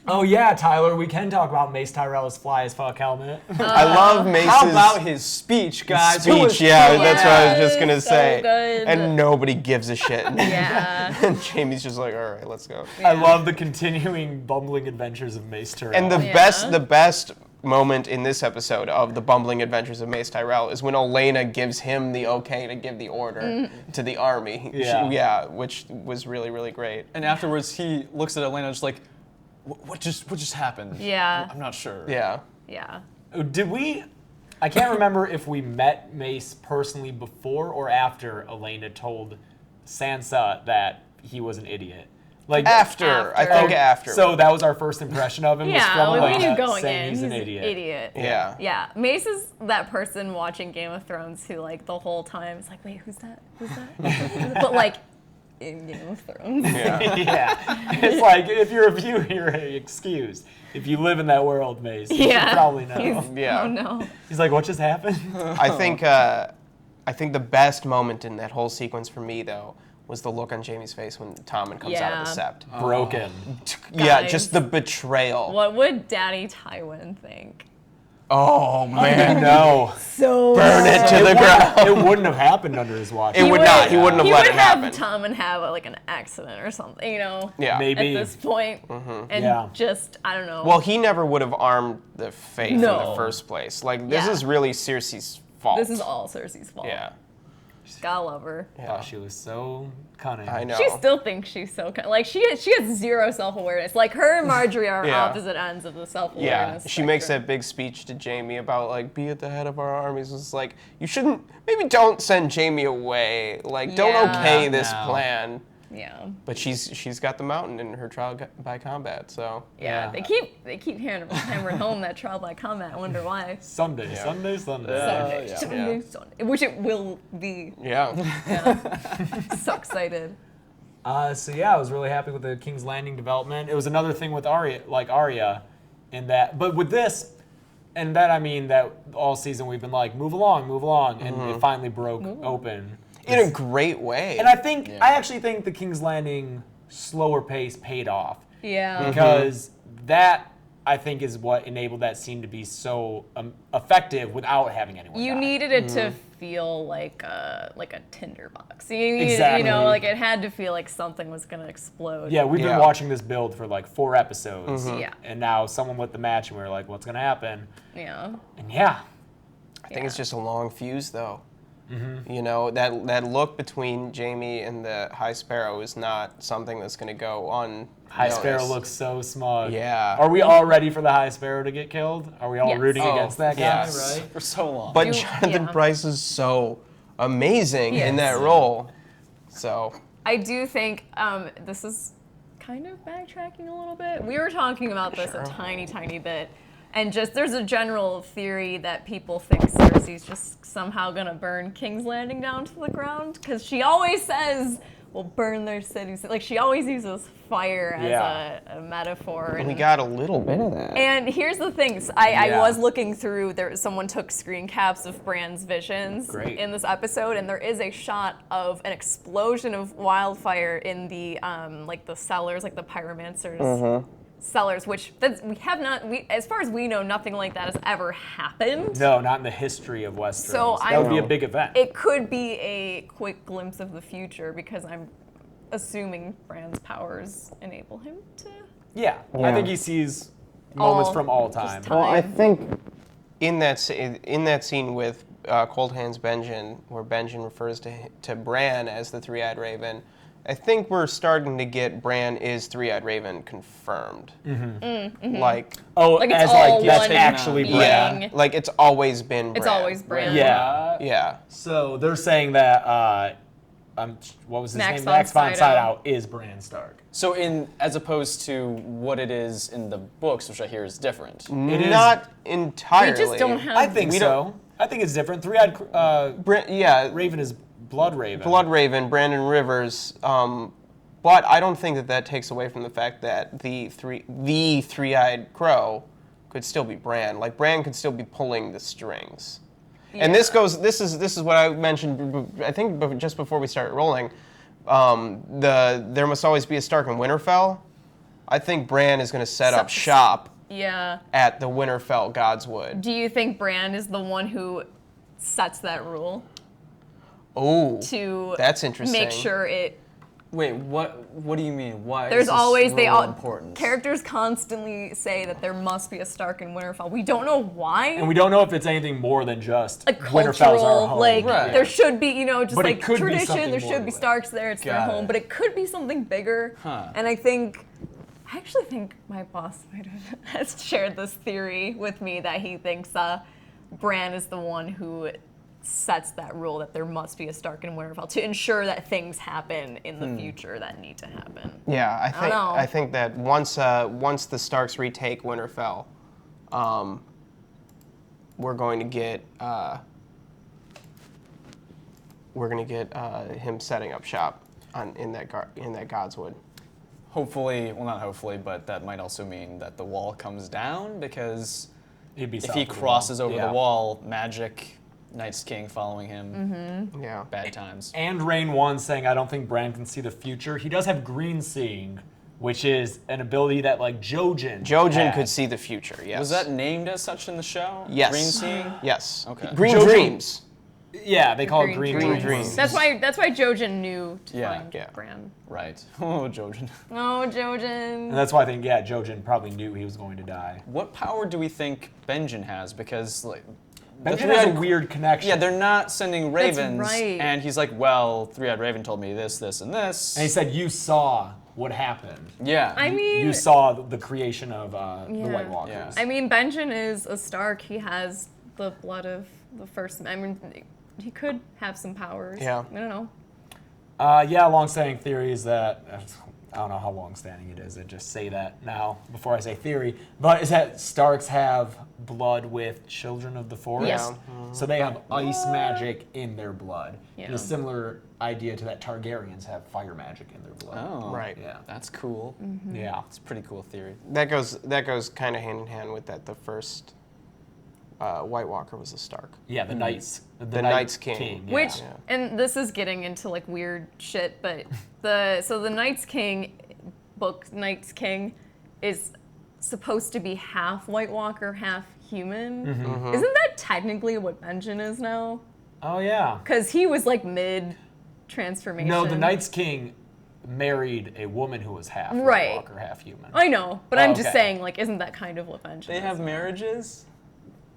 Oh yeah, Tyler, we can talk about Mace Tyrell's fly as fuck helmet. I love Mace's How about his speech, guys? Who was speech. Yeah, so that's what I was just good? gonna So say. good. And nobody gives a shit. Yeah. And Jaime's just like, all right, let's go. I love the continuing bumbling adventures of Mace Tyrell. And the Yeah. best moment in this episode of the bumbling adventures of Mace Tyrell is when Olenna gives him the okay to give the order to the army. Yeah. Which was really, really great. And afterwards, he looks at Elena just like, what just happened? Yeah. I'm not sure. Yeah. Yeah. Did we? I can't remember if we met Mace personally before or after Elena told Sansa that he was an idiot. Like After. I think after. So that was our first impression of him. was Yeah, from we Elena knew going saying in. he's an an idiot. idiot. Yeah. Yeah. Mace is that person watching Game of Thrones who, like, the whole time is like, wait, who's that? Who's that? But, like, in Game of Thrones. Yeah. Yeah, it's like if you're a viewer, you're excused. If you live in that world, Mace, you should Yeah. probably know. He's- Yeah. Oh, no. He's like, what just happened? I think the best moment in that whole sequence for me though was the look on Jaime's face when Tommen comes out of the Yeah. sept. Broken. Yeah, Guys. just the betrayal. What would Daddy Tywin think? Oh man. No. So Burn it to the ground. It wouldn't have happened under his watch. It would not. He wouldn't have he let would it have happen. Tommen have like an accident or something, you know. Yeah. Maybe. At this point, and Yeah. just I don't know. Well, he never would have armed the Faith in the No. first place. Like this Yeah. is really Cersei's fault. this is all Cersei's fault. Yeah. Gotta love her. Oh, she was so cunning. I know. She still thinks she's so like she has zero self-awareness. Like her and Margaery are Yeah. opposite ends of the Yeah, self-awareness. she makes spectrum. that big speech to Jaime about like be at the head of our armies. It's like you shouldn't, maybe don't send Jaime away. Like don't Yeah. okay this No. plan. Yeah. But she's got the mountain in her trial by combat. So Yeah, Yeah. they keep hammering home that trial by combat. I wonder why. Sunday. Sunday, yeah. Sunday, which it will be. yeah, So excited. So yeah, I was really happy with the King's Landing development. It was another thing with Arya, in that, but with this, and that I mean that all season we've been like, move along, and it finally broke open. in a great way. And I actually think the King's Landing slower pace paid off. Yeah. Because that, I think, is what enabled that scene to be so effective without having anyone You die. needed it to feel like a tinderbox. You needed, Exactly. you know, like it had to feel like something was gonna explode. Yeah, we've Yeah. been watching this build for like 4 episodes. Yeah. And now someone lit the match and we were like, what's going to happen? Yeah. And yeah. I think it's Yeah. just a long fuse though. You know, that look between Jaime and the High Sparrow is not something that's going to go on. High Sparrow looks so smug. Yeah. Are we all ready for the High Sparrow to get killed? Are we all Yes. rooting Oh, against that guy, yes. right? For so long. But You- Jonathan yeah. Pryce is so amazing in Yes. that role. So I do think this is kind of backtracking a little bit. We were talking about this a tiny bit. And just there's a general theory that people think Cersei's just somehow gonna burn King's Landing down to the ground because she always says will burn their cities. Like, she always uses fire as a metaphor. And we got a little bit of that. And here's the thing, I was looking through, someone took screen caps of Bran's visions in this episode, and there is a shot of an explosion of wildfire in the like the cellars, like the pyromancer's cellars, which as far as we know, nothing like that has ever happened. No, not in the history of Westeros. So that would be a big event. It could be a quick glimpse of the future, because I'm assuming Bran's powers enable him to. Yeah, I think he sees moments from all time. Well, I think in that scene with Cold Hands Benjen, where Benjen refers to Bran as the Three-Eyed Raven, I think we're starting to get Bran is Three-Eyed Raven confirmed. Like, that's actually Bran. Yeah, like it's always been Bran. It's always Bran. Yeah. So they're saying that what was his name? Max von Sydow is Bran Stark. So as opposed to what it is in the books, which I hear is different. It is not entirely. We just don't have. I think so. I think it's different. Three-eyed Raven is Blood Raven. Blood Raven, Brandon Rivers. But I don't think that takes away from the fact that the three-eyed crow could still be Bran. Like, Bran could still be pulling the strings. Yeah. And this is what I mentioned, I think just before we started rolling. There must always be a Stark in Winterfell. I think Bran is going to set up shop at the Winterfell Godswood. Do you think Bran is the one who sets that rule? Oh, to that's interesting. Make sure it. Wait, what do you mean? Why? There's is this always important? Characters constantly say that there must be a Stark in Winterfell. We don't know why. And we don't know if it's anything more than just a Winterfell's our home. Like there should be, just but like tradition. There should be Starks there. It's their home, but it could be something bigger. And I actually think my boss has shared this theory with me that he thinks Bran is the one who sets that rule that there must be a Stark in Winterfell to ensure that things happen in the future that need to happen. Yeah, I think that once the Starks retake Winterfell, we're going to get him setting up shop in that Godswood. Hopefully, well, not hopefully, but that might also mean that the wall comes down, because if he crosses over the wall, magic, Night's King following him. Yeah. Bad times. And Rain 1 saying, I don't think Bran can see the future. He does have green seeing, which is an ability that, like, Jaqen could see the future, yes. Was that named as such in the show? Yes. Green seeing? Yes. Okay. Green dreams. Yeah, they call it green dreams. That's why Jaqen knew to find Bran. Right. Oh, Jaqen. Oh, Jaqen. And that's why I think, Jaqen probably knew he was going to die. What power do we think Benjen has? Because, like, Benjen has a weird connection. Yeah, they're not sending ravens. That's right. And he's like, well, Three-Eyed Raven told me this, this, and this. And he said, you saw what happened. Yeah. I mean, you saw the creation of the White Walkers. Yeah. I mean, Benjen is a Stark. He has the blood of the first. I mean, he could have some powers. Yeah. I don't know. Long-standing theory is that, I don't know how long-standing it is, I just say that now before I say theory, but is that Starks have blood with children of the forest. Yeah. So they have ice magic in their blood. Yeah. And a similar idea to that Targaryens have fire magic in their blood. Oh, right. Yeah. That's cool. Mm-hmm. Yeah. It's a pretty cool theory. That goes kind of hand in hand with that. The first White Walker was a Stark. Yeah, the Knights. The Night's King. Yeah. Which, and this is getting into like weird shit, but the Night's King book, Night's King, is supposed to be half White Walker, half human. Mm-hmm. Isn't that technically what Benjen is now? Oh, yeah. Because he was like mid-transformation. No, the Night's King married a woman who was half White Right. Walker, half human. I know, but I'm just okay. saying, like, isn't that kind of what Benjen They is have now? marriages?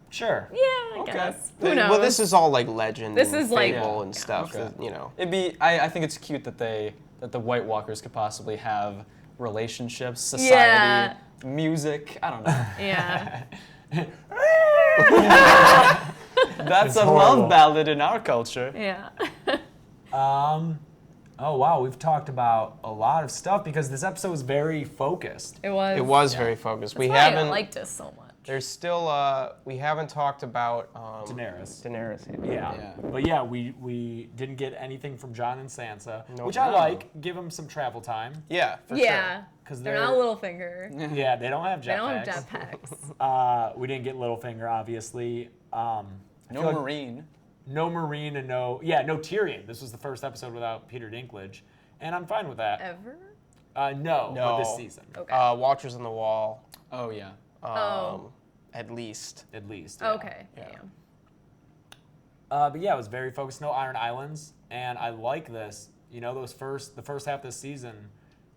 Sure. Yeah, I guess. Who knows? Well, this is all like legend This and is like- fable and stuff. Okay. That, It'd be. I think it's cute that the White Walkers could possibly have relationships, society, music. I don't know. Yeah. That's It's a horrible. love ballad in our culture. Yeah. Oh, wow. We've talked about a lot of stuff because this episode was very focused. It was. it was very focused. That's why I liked it so much. There's still we haven't talked about Daenerys. Daenerys. Yeah. But yeah, we didn't get anything from Jon and Sansa, Nope. which I like. Give them some travel time. Yeah, for Yeah. 'Cause They're not Littlefinger. Yeah, they don't have jetpacks. They don't have jetpacks. We didn't get Littlefinger, obviously. I No feel like Marine. no Marine and no Tyrion. This was the first episode without Peter Dinklage, and I'm fine with that. Ever? No, No. for this season. Okay. Watchers on the Wall. Oh yeah. At least. At least. Yeah. Okay. Yeah. But yeah, it was very focused. No Iron Islands, and I like this. You know, the first half of this season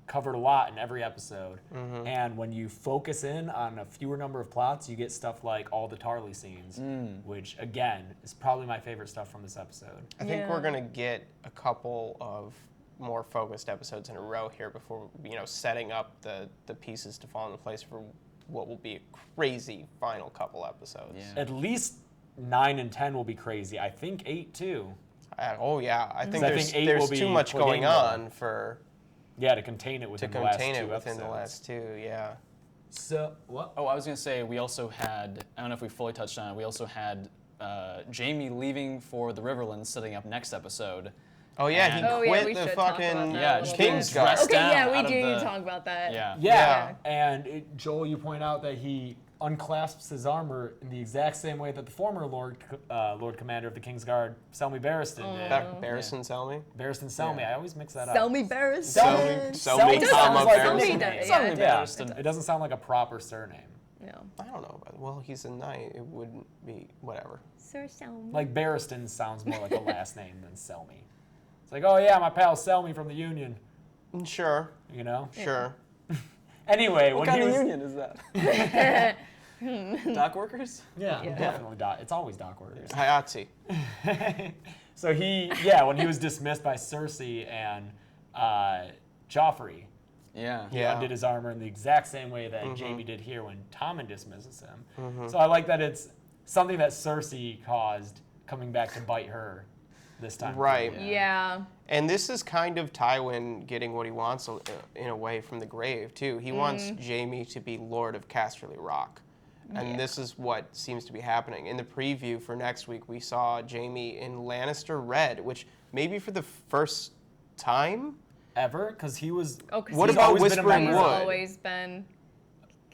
covered a lot in every episode, and when you focus in on a fewer number of plots, you get stuff like all the Tarly scenes, which again is probably my favorite stuff from this episode. I think Yeah. we're gonna get a couple of more focused episodes in a row here before setting up the pieces to fall into place for what will be a crazy final couple episodes. Yeah. At least 9 and 10 will be crazy. I think 8 too. Oh yeah, I think I there's, think 8 will there's be too much going Clegane. on for Yeah, to contain it to within contain the last it two within the episodes. last two. Yeah. So what? Oh, I was gonna say we also had. I don't know if we fully touched on it. We also had Jaime leaving for the Riverlands, setting up next episode. Oh yeah, he And- Oh, yeah, quit we the should talk fucking about that Yeah, a just little King's bit. Guard. dressed Okay, down yeah, we out of do need the- to talk about that. Yeah. Yeah, and Joel, you point out that he unclasps his armor in the exact same way that the former Lord Commander of the King's Guard, Selmy Barristan, did. Barristan Selmy. Barristan Selmy. Yeah. I always mix that up. Sell me Barris. Selmy, Selmy, does comma, sound like Barristan. Selmy does, yeah. Selmy Yeah, Barristan. it doesn't sound like a proper surname. No. I don't know. Well, he's a knight. It wouldn't be whatever. Sir Selmy. Like Barristan sounds more like a last name than Selmy. It's like, oh yeah, my pal Selmy from the Union. Sure, You know. sure. Anyway, when he was, is that? Dock workers? yeah, definitely dock. It's always dock workers. Hayati. So when he was dismissed by Cersei and Joffrey, Yeah. he Yeah. undid his armor in the exact same way that Jaime did here when Tommen dismisses him. So I like that it's something that Cersei caused coming back to bite her this time. Right. Yeah. And this is kind of Tywin getting what he wants in a way from the grave, too. He wants Jaime to be Lord of Casterly Rock. And this is what seems to be happening. In the preview for next week, we saw Jaime in Lannister Red, which maybe for the first time? Ever? Because he was. Oh, 'cause What he's about always been a Whispering He's member. Wood? always been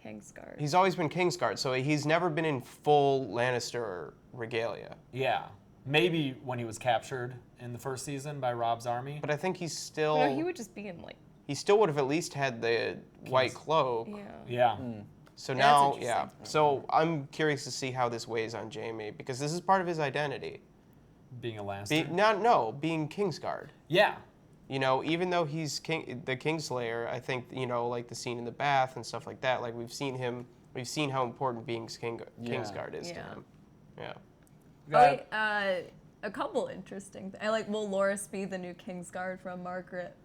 Kingsguard. He's always been Kingsguard, so he's never been in full Lannister regalia. Yeah. Maybe when he was captured in the first season by Robb's army. But I think he's still... No, he would just be in like. He still would have at least had the white cloak. Yeah. Yeah. So That's now, interesting. yeah. So I'm curious to see how this weighs on Jaime, because this is part of his identity. Being a Lannister. Being Kingsguard. Yeah. You know, even though he's the Kingslayer, I think, like the scene in the bath and stuff like that, like we've seen how important being Kingsguard is to Yeah. him. Yeah. A couple interesting. Will Loras be the new Kingsguard from Margaret?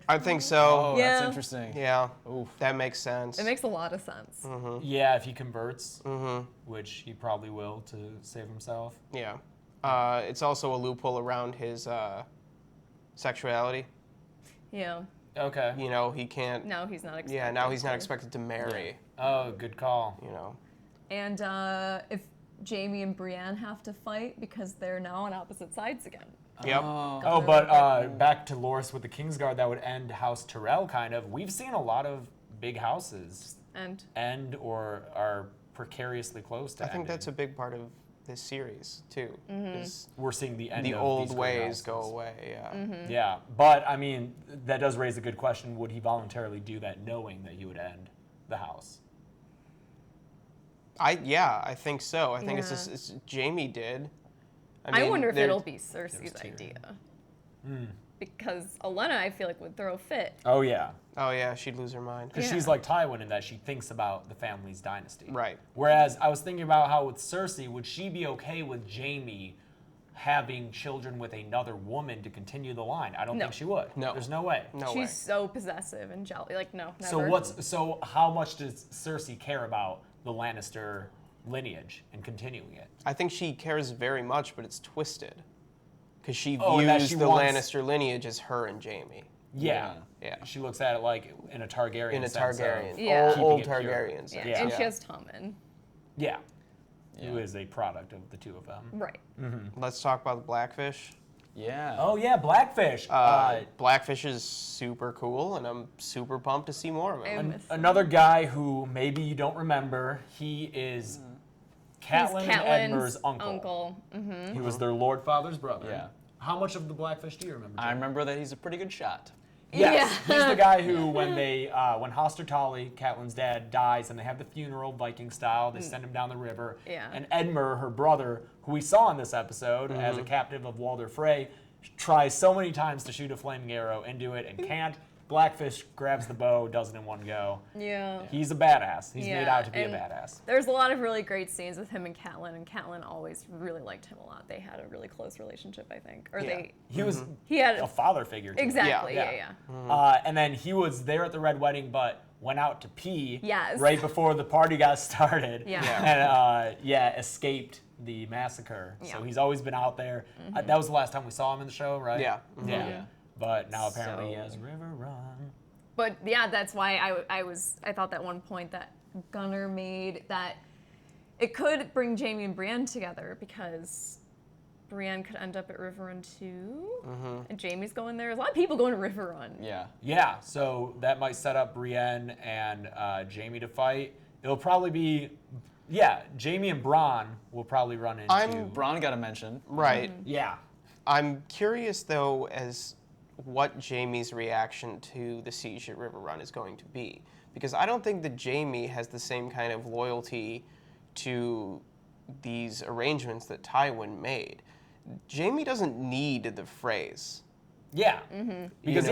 I think so. Oh, Yeah. that's interesting. Yeah. Oof. That makes sense. It makes a lot of sense. Yeah, if he converts, which he probably will to save himself. Yeah. It's also a loophole around his sexuality. Yeah. Okay. He can't. Now he's not expected. Yeah, now he's not to. expected to marry. Oh, good call. And if Jaime and Brienne have to fight because they're now on opposite sides again. Yep. Oh, but back to Loras with the Kingsguard, that would end House Tyrell, kind of. We've seen a lot of big houses And end or are precariously close to I think ending. that's a big part of this series too. Is We're seeing the end the of old these great ways go houses. away. Yeah. Yeah, but I mean, that does raise a good question. Would he voluntarily do that knowing that he would end the house? I think so. I think Yeah. it's Jaime did. I mean, wonder if there- it'll be Cersei's Tyrion. idea. Because Olenna, I feel like, would throw a fit. Oh, yeah. Oh yeah, she'd lose her mind. Because Yeah. she's like Tywin in that she thinks about the family's dynasty. Right. Whereas I was thinking about how with Cersei, would she be okay with Jaime having children with another woman to continue the line? I don't No. think she would. No. There's no way. No She's way. so possessive and jealous. Like, no, never. So how much does Cersei care about the Lannister lineage and continuing it? I think she cares very much, but it's twisted. Because she Oh, and that views she the wants- Lannister lineage as her and Jaime. Yeah. Yeah. She looks at it like in a Targaryen In a sense of Targaryen. Yeah. Old keeping it pure. Targaryen sense. Yeah. And Yeah. she has Tommen. Yeah. Who is a product of the two of them. Right. Let's talk about the Blackfish. Yeah. Oh, yeah, Blackfish. Blackfish is super cool, and I'm super pumped to see more of him. Another guy who maybe you don't remember, he is Catelyn and Edmure's uncle. Mm-hmm. He was their Lord Father's brother. Yeah. How much of the Blackfish do you remember? I remember that he's a pretty good shot. Yes, he's the guy who, when Hoster Tully, Catelyn's dad, dies, and they have the funeral Viking style, they send him down the river. Yeah. And Edmure, her brother, who we saw in this episode as a captive of Walder Frey, tries so many times to shoot a flaming arrow into it and can't. Blackfish grabs the bow, does it in one go. Yeah. He's a badass. He's made out to be a badass. There's a lot of really great scenes with him and Catelyn always really liked him a lot. They had a really close relationship, I think. Or he had a father figure to him. Exactly, Yeah. And then he was there at the Red Wedding, but went out to pee right before the party got started. And escaped the massacre. Yeah. So he's always been out there. That was the last time we saw him in the show, right? Yeah. Yeah. But now apparently he has River Run. But yeah, that's why I thought that one point that Gunnar made that it could bring Jaime and Brienne together because Brienne could end up at River Run too, and Jaime's going there. There's a lot of people going to River Run. Yeah. Yeah, so that might set up Brienne and Jaime to fight. It'll probably be, Jaime and Bronn will probably run into. Bronn got a mention. Right. Yeah. I'm curious, though, as what Jaime's reaction to the siege at River Run is going to be. Because I don't think that Jaime has the same kind of loyalty to these arrangements that Tywin made. Jaime doesn't need the phrase. Yeah. Because,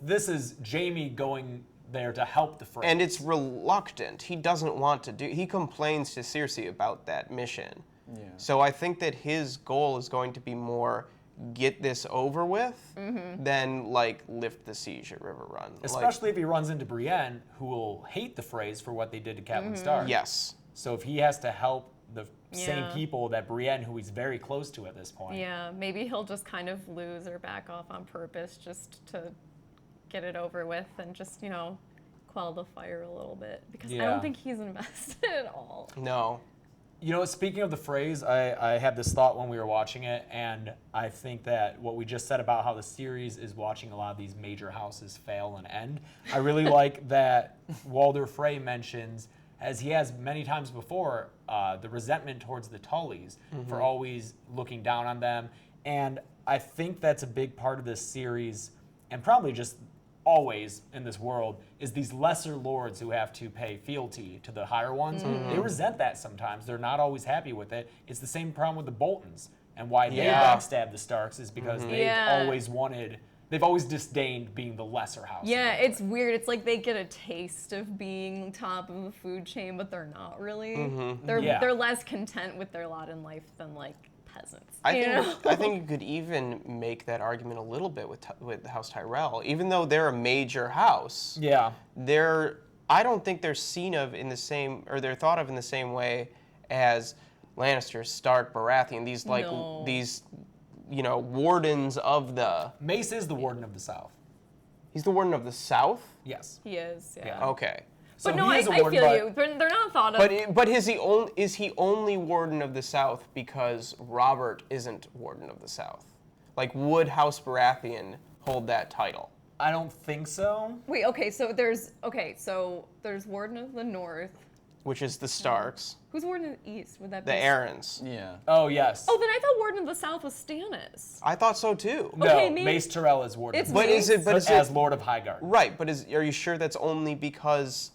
this is Jaime going there to help the Freys. And it's reluctant. He doesn't want to do. He complains to Cersei about that mission. Yeah. So I think that his goal is going to be more get this over with than like lift the siege at River Run. Especially if he runs into Brienne, who will hate the Freys for what they did to Catelyn Stark. Yes. So if he has to help the same people that Brienne, who he's very close to at this point. Yeah, maybe he'll just kind of lose or back off on purpose just to get it over with and just, quell the fire a little bit. Because I don't think he's invested at all. No. Speaking of the Freys, I had this thought when we were watching it, and I think that what we just said about how the series is watching a lot of these major houses fail and end, I really like that Walder Frey mentions, as he has many times before, the resentment towards the Tullys for always looking down on them. And I think that's a big part of this series, and probably just always in this world, is these lesser lords who have to pay fealty to the higher ones. They resent that sometimes. They're not always happy with it. It's the same problem with the Boltons, and why they backstab the Starks is because they've always disdained being the lesser house. Yeah, it's weird. It's like they get a taste of being top of the food chain, but they're not really. They're less content with their lot in life than like peasants. I think you could even make that argument a little bit with House Tyrell, even though they're a major house. Yeah. I don't think they're seen of in the same, or they're thought of in the same way as Lannister, Stark, Baratheon. These wardens of the. Mace is the warden of the South. He's the warden of the South? Yes. He is. Yeah. Okay. So but no, he I is a warden, feel you. They're not thought of. But is he only warden of the South because Robert isn't warden of the South? Like, would House Baratheon hold that title? I don't think so. Wait, so there's Warden of the North. Which is the Starks. Who's Warden of the East? Would that be The Aarons. Yeah. Oh, yes. Oh, then I thought Warden of the South was Stannis. I thought so too. No, Okay, maybe- Mace Tyrell is warden. It's But Mace? as Lord of Highgarden. Right, but are you sure that's only because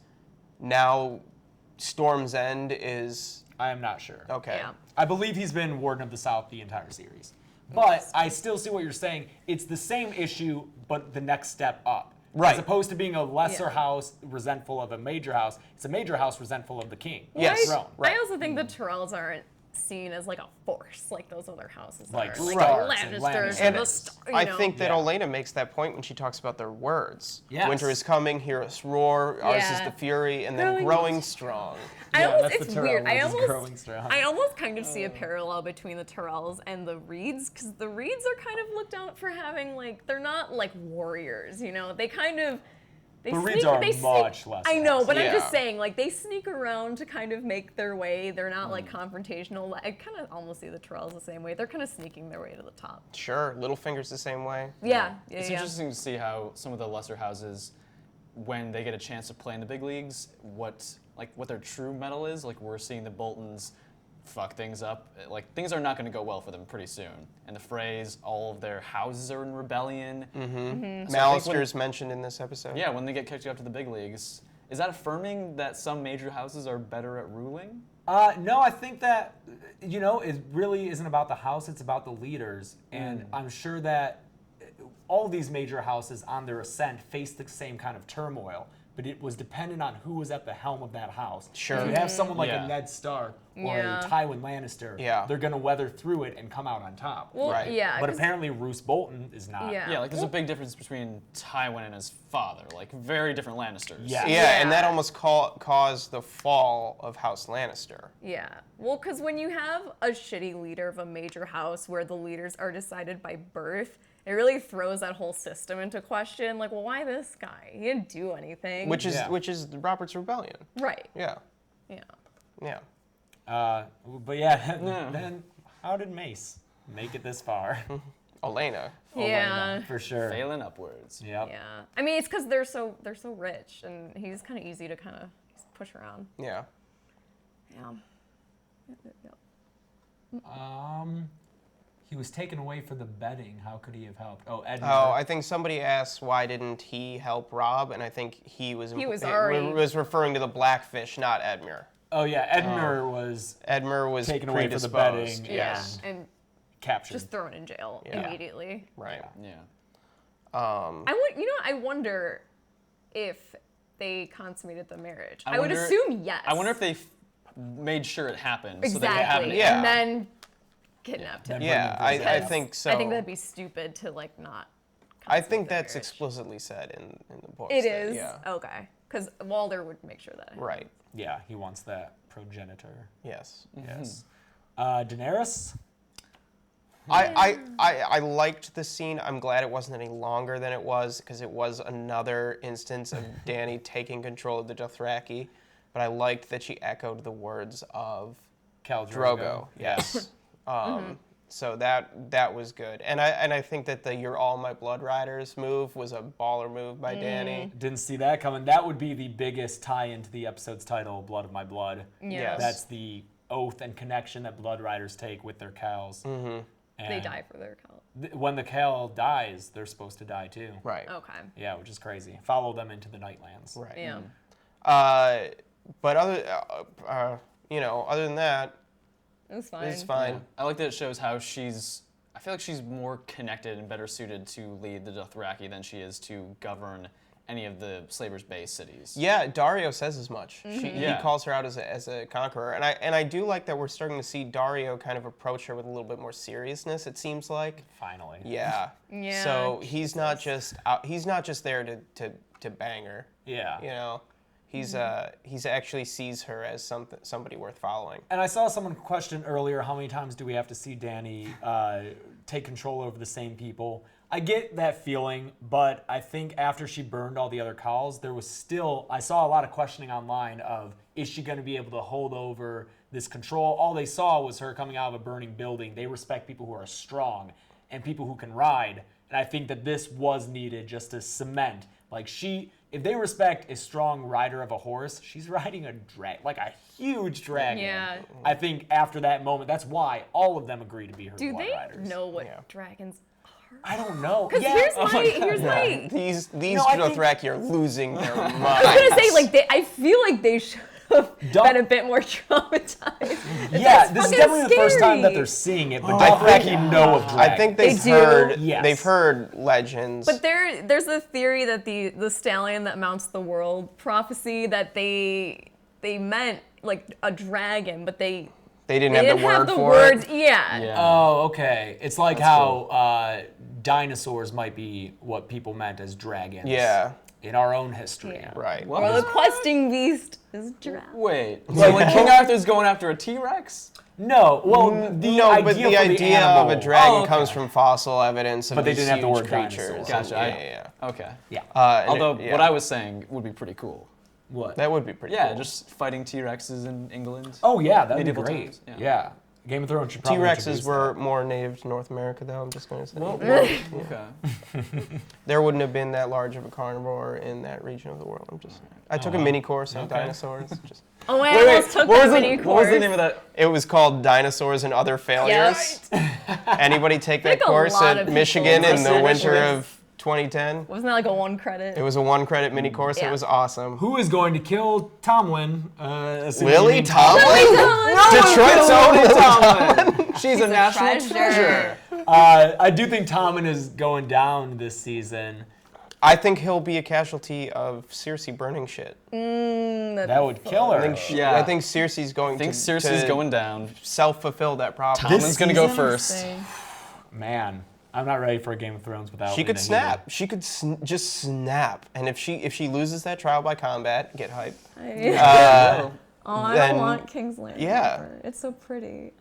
now Storm's End is I am not sure. okay? Yeah. I believe he's been warden of the South the entire series. But I still see what you're saying. It's the same issue, but the next step up. Right. As opposed to being a lesser house resentful of a major house, it's a major house resentful of the king. Yes. Throne. Right. I also think the Tyrells aren't seen as like a force like those other houses Like are. Starks and Lannisters Lannisters. and the I think that Yeah. Olenna makes that point when she talks about their words. Yes. Winter is coming, hear us roar, ours is Yeah. the fury, and then growing strong. that's It's the weird. Tyrells is growing strong. I almost kind of see a parallel between the Tyrells and the Reeds, because the Reeds are kind of looked out for having they're not like warriors, They kind of The Reeds are much less I know, but I'm Yeah. just saying, like, they sneak around to kind of make their way. They're not, like, confrontational. I kind of almost see the Tyrells the same way. They're kind of sneaking their way to the top. Sure, Littlefinger's the same way. Yeah. It's interesting to see how some of the lesser houses, when they get a chance to play in the big leagues, what their true mettle is. Like, we're seeing the Boltons fuck things up. Like, things are not going to go well for them pretty soon. And the Freys, all of their houses are in rebellion. So Malister's mentioned in this episode. yeah, when they get kicked up to the big leagues, is that affirming that some major houses are better at ruling? No, I think that, it really isn't about the house, it's about the leaders. And I'm sure that all these major houses on their ascent faced the same kind of turmoil, but it was dependent on who was at the helm of that house. Sure. If you have someone like Yeah. a Ned Stark or Yeah. a Tywin Lannister, Yeah. they're going to weather through it and come out on top. Well, Right. yeah. But 'cause- apparently Roose Bolton is not. Yeah. Yeah, like there's a big difference between Tywin and his father. Like, very different Lannisters. Yeah. Yeah, and that almost caused the fall of House Lannister. Yeah. Well, because when you have a shitty leader of a major house where the leaders are decided by birth, it really throws that whole system into question. Like, well, why this guy? He didn't do anything. Which is Yeah. Robert's Rebellion. Right. Yeah. Yeah. Yeah. But yeah, then how did Mace make it this far? Olenna. Yeah. For sure. Failing upwards. Yep. Yeah. I mean, it's because they're so rich, and he's kind of easy to kind of push around. Yeah. Yeah. He was taken away for the betting. How could he have helped? Oh, Edmure. Oh, I think somebody asked why didn't he help Rob, and I think he was already- was referring to the Blackfish, not Edmure. Oh yeah, Edmure was Edmure was taken away for the predisposed. betting. Yes. Yeah. And captured. just thrown in jail Yeah. immediately. Right. Yeah. I wonder if they consummated the marriage. I would wonder- assume yes. I wonder if they made sure it happened. So they have exactly. it. Yeah. And then kidnapped him. Then Yeah, bring him to I his think so. I think that'd be stupid to like not. I consummate think the that's marriage. explicitly said in the books. It that- is. Yeah. Okay. Because Walder would make sure that. Right. Yeah, he wants that progenitor. Yes. Yes. Daenerys. I liked the scene. I'm glad it wasn't any longer than it was, because it was another instance of Dany taking control of the Dothraki. But I liked that she echoed the words of Khal Drogo. Yes. So that was good. And I think that the "You're all my blood riders" move was a baller move by Dany. Didn't see that coming. That would be the biggest tie into the episode's title, Blood of My Blood. Yeah. That's the oath and connection that blood riders take with their cows. Mm-hmm. They die for their cult. When the cow dies, they're supposed to die too. Right. Okay. Yeah, which is crazy. Follow them into the Nightlands. Right. Yeah. But other than that, It was fine. it's fine. I like that it shows how I feel like she's more connected and better suited to lead the Dothraki than she is to govern any of the Slavers' Bay cities. Yeah, Dario says as much. He Yeah. calls her out as a conqueror, and I do like that we're starting to see Dario kind of approach her with a little bit more seriousness. It seems like. Finally. Yeah. Yeah, So he's not just there to bang her. Yeah. You know, he's actually sees her as somebody worth following. And I saw someone question earlier, how many times do we have to see Dany take control over the same people? I get that feeling, but I think after she burned all the other cows, there was still, I saw a lot of questioning online of, is she going to be able to hold over this control? All they saw was her coming out of a burning building. They respect people who are strong and people who can ride. And I think that this was needed just to cement. Like if they respect a strong rider of a horse, she's riding a like a huge dragon. Yeah. I think after that moment, that's why all of them agree to be her Do blood they riders. know what Yeah. dragons are? I don't know. Because Yeah. here's Oh my, my God. here's my. These No, I think- Dothraki are losing their minds. I was gonna say like I feel like they should have been a bit more traumatized. Yeah, That's this is fucking definitely the first time that scary. they're seeing it, but I Dothraki think- know of dragons. I think they've They do? heard Yes. they've heard legends. But there's a theory that the stallion that mounts the world prophecy that they meant like a dragon, but they didn't didn't have the word have the for words. it. Yeah. Oh, okay. It's like how dinosaurs might be what people meant as dragons. Yeah. in our own history. Yeah. Right. What? Or the questing beast is giraffe. Wait, so when King Arthur's going after a T-Rex? No, well, the idea, but the for the idea animal, of a dragon Oh, okay. comes from fossil evidence of But they these didn't have the huge word creatures. dinosaur. Gotcha. Yeah. Okay. Yeah. And Although yeah. what I was saying would be pretty cool. What? that would be pretty Yeah, cool. just fighting T-Rexes in England. Oh yeah, that'd be Medieval great. times, yeah. Yeah. Game of Thrones should probably T-Rexes introduce were that. more native to North America, though. I'm just going to say. Okay. There wouldn't have been that large of a carnivore in that region of the world. I took a mini course on dinosaurs. Oh, I almost took that mini course. What was the name of that? It was called Dinosaurs and Other Failures. Anybody take that think a course lot at of Michigan people in the must winter have. of 2010? Wasn't that like a 1 credit? It was a 1-credit mini course. Yeah. It was awesome. Who is going to kill Tomlin? Lily Tomlin? Detroit's own Lily Tomlin. She's a national treasure. I do think Tommen is going down this season. I think he'll be a casualty of Cersei burning shit. That would kill her. I think Cersei's going I think to Cersei's going down. self-fulfill that prophecy. Tommen's gonna go season? first. Man, I'm not ready for a Game of Thrones without. She could Lena snap. Headey. She could just snap. And if she loses that trial by combat, get hype. Oh, I then- don't want King's Landing. yeah. ever. It's so pretty.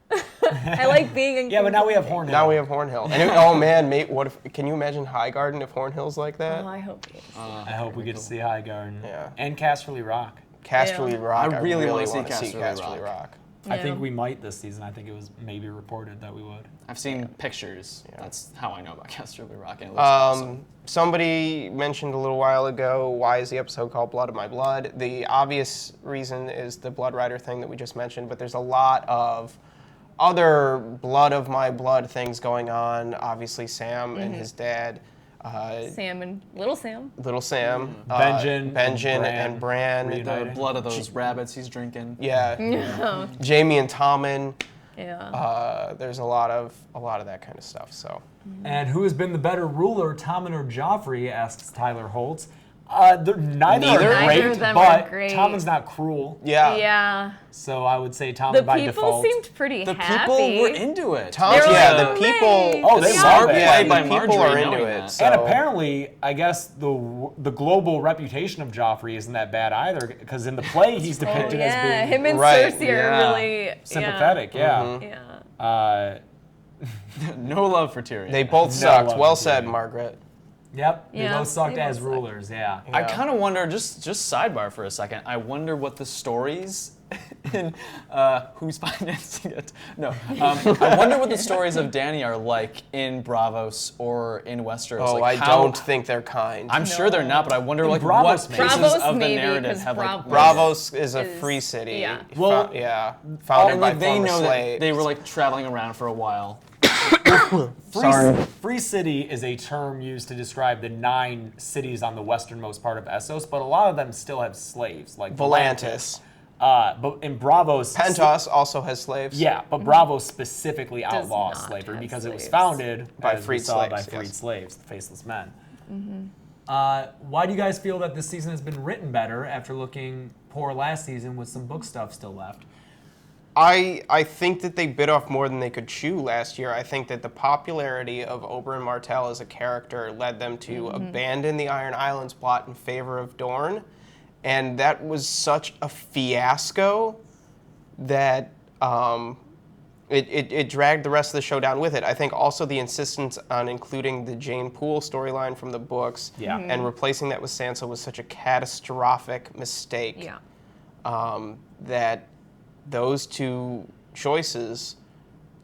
I like being in Yeah, but King's now we have Landing. Hornhill. Now we have Hornhill. And oh man, mate, what if? Can you imagine Highgarden if Hornhill's like that? Oh, I hope he is. I hope we get to see Highgarden. Yeah. And Casterly Rock. Casterly Yeah. Rock. I really wanna see wanna Casterly Rock. I Yeah. think we might this season. I think it was maybe reported that we would. I've seen pictures. That's how I know about Casterly Rock. And it looks awesome. Somebody mentioned a little while ago, why is the episode called Blood of My Blood? The obvious reason is the Blood Rider thing that we just mentioned, but there's a lot of other Blood of My Blood things going on. Obviously, Sam and his dad, Sam and Little Sam. Little Sam, Benjen and Bran. reunited. The blood of those rabbits he's drinking. Yeah, Yeah. Jamie and Tommen. Yeah. There's a lot of that kind of stuff. So And who has been the better ruler, Tommen or Joffrey? Asks Tyler Holtz. Neither Neither? are great, Neither of them are but great. Tommen's not cruel. Yeah. So I would say Tommen The by people default. seemed pretty The happy. people were into it. Tom, They were yeah, like, the people. Oh, they love it. Yeah, Played by the people Margaery are into knowing it. that. So. And apparently, I guess the global reputation of Joffrey isn't that bad either, because in the play he's depicted as Yeah, being him and Right, Cersei yeah. are really sympathetic. Yeah. Yeah. No love for Tyrion. They both No sucked. love Well for said, Tyrion. Margaret. Yep. They Yeah, both sucked they as both sucked. rulers. Yeah. I kind of wonder, just sidebar for a second, I wonder what the stories in who's financing it? No. I wonder what the stories of Dany are like in Braavos or in Westeros. Oh, like I don't think they're kind. I'm sure they're not, but I wonder like Braavos, what maybe. pieces Braavos of the maybe, narrative 'cause have like Braavos is a is- free city. yeah. Well, founded and by like they former know that slaves. they were like traveling around for a while. Free city is a term used to describe the 9 cities on the westernmost part of Essos, but a lot of them still have slaves, like Volantis. But in Braavos, Pentos also has slaves. yeah, but Braavos specifically Does outlaws not slavery have because it was slaves. founded By as we freed saw, slaves, by freed yes. slaves, the Faceless Men. Why do you guys feel that this season has been written better after looking poor last season with some book stuff still left? I think that they bit off more than they could chew last year. I think that the popularity of Oberyn Martell as a character led them to abandon the Iron Islands plot in favor of Dorne. And that was such a fiasco that it dragged the rest of the show down with it. I think also the insistence on including the Jane Poole storyline from the books Yeah. and replacing that with Sansa was such a catastrophic mistake. Yeah. That those two choices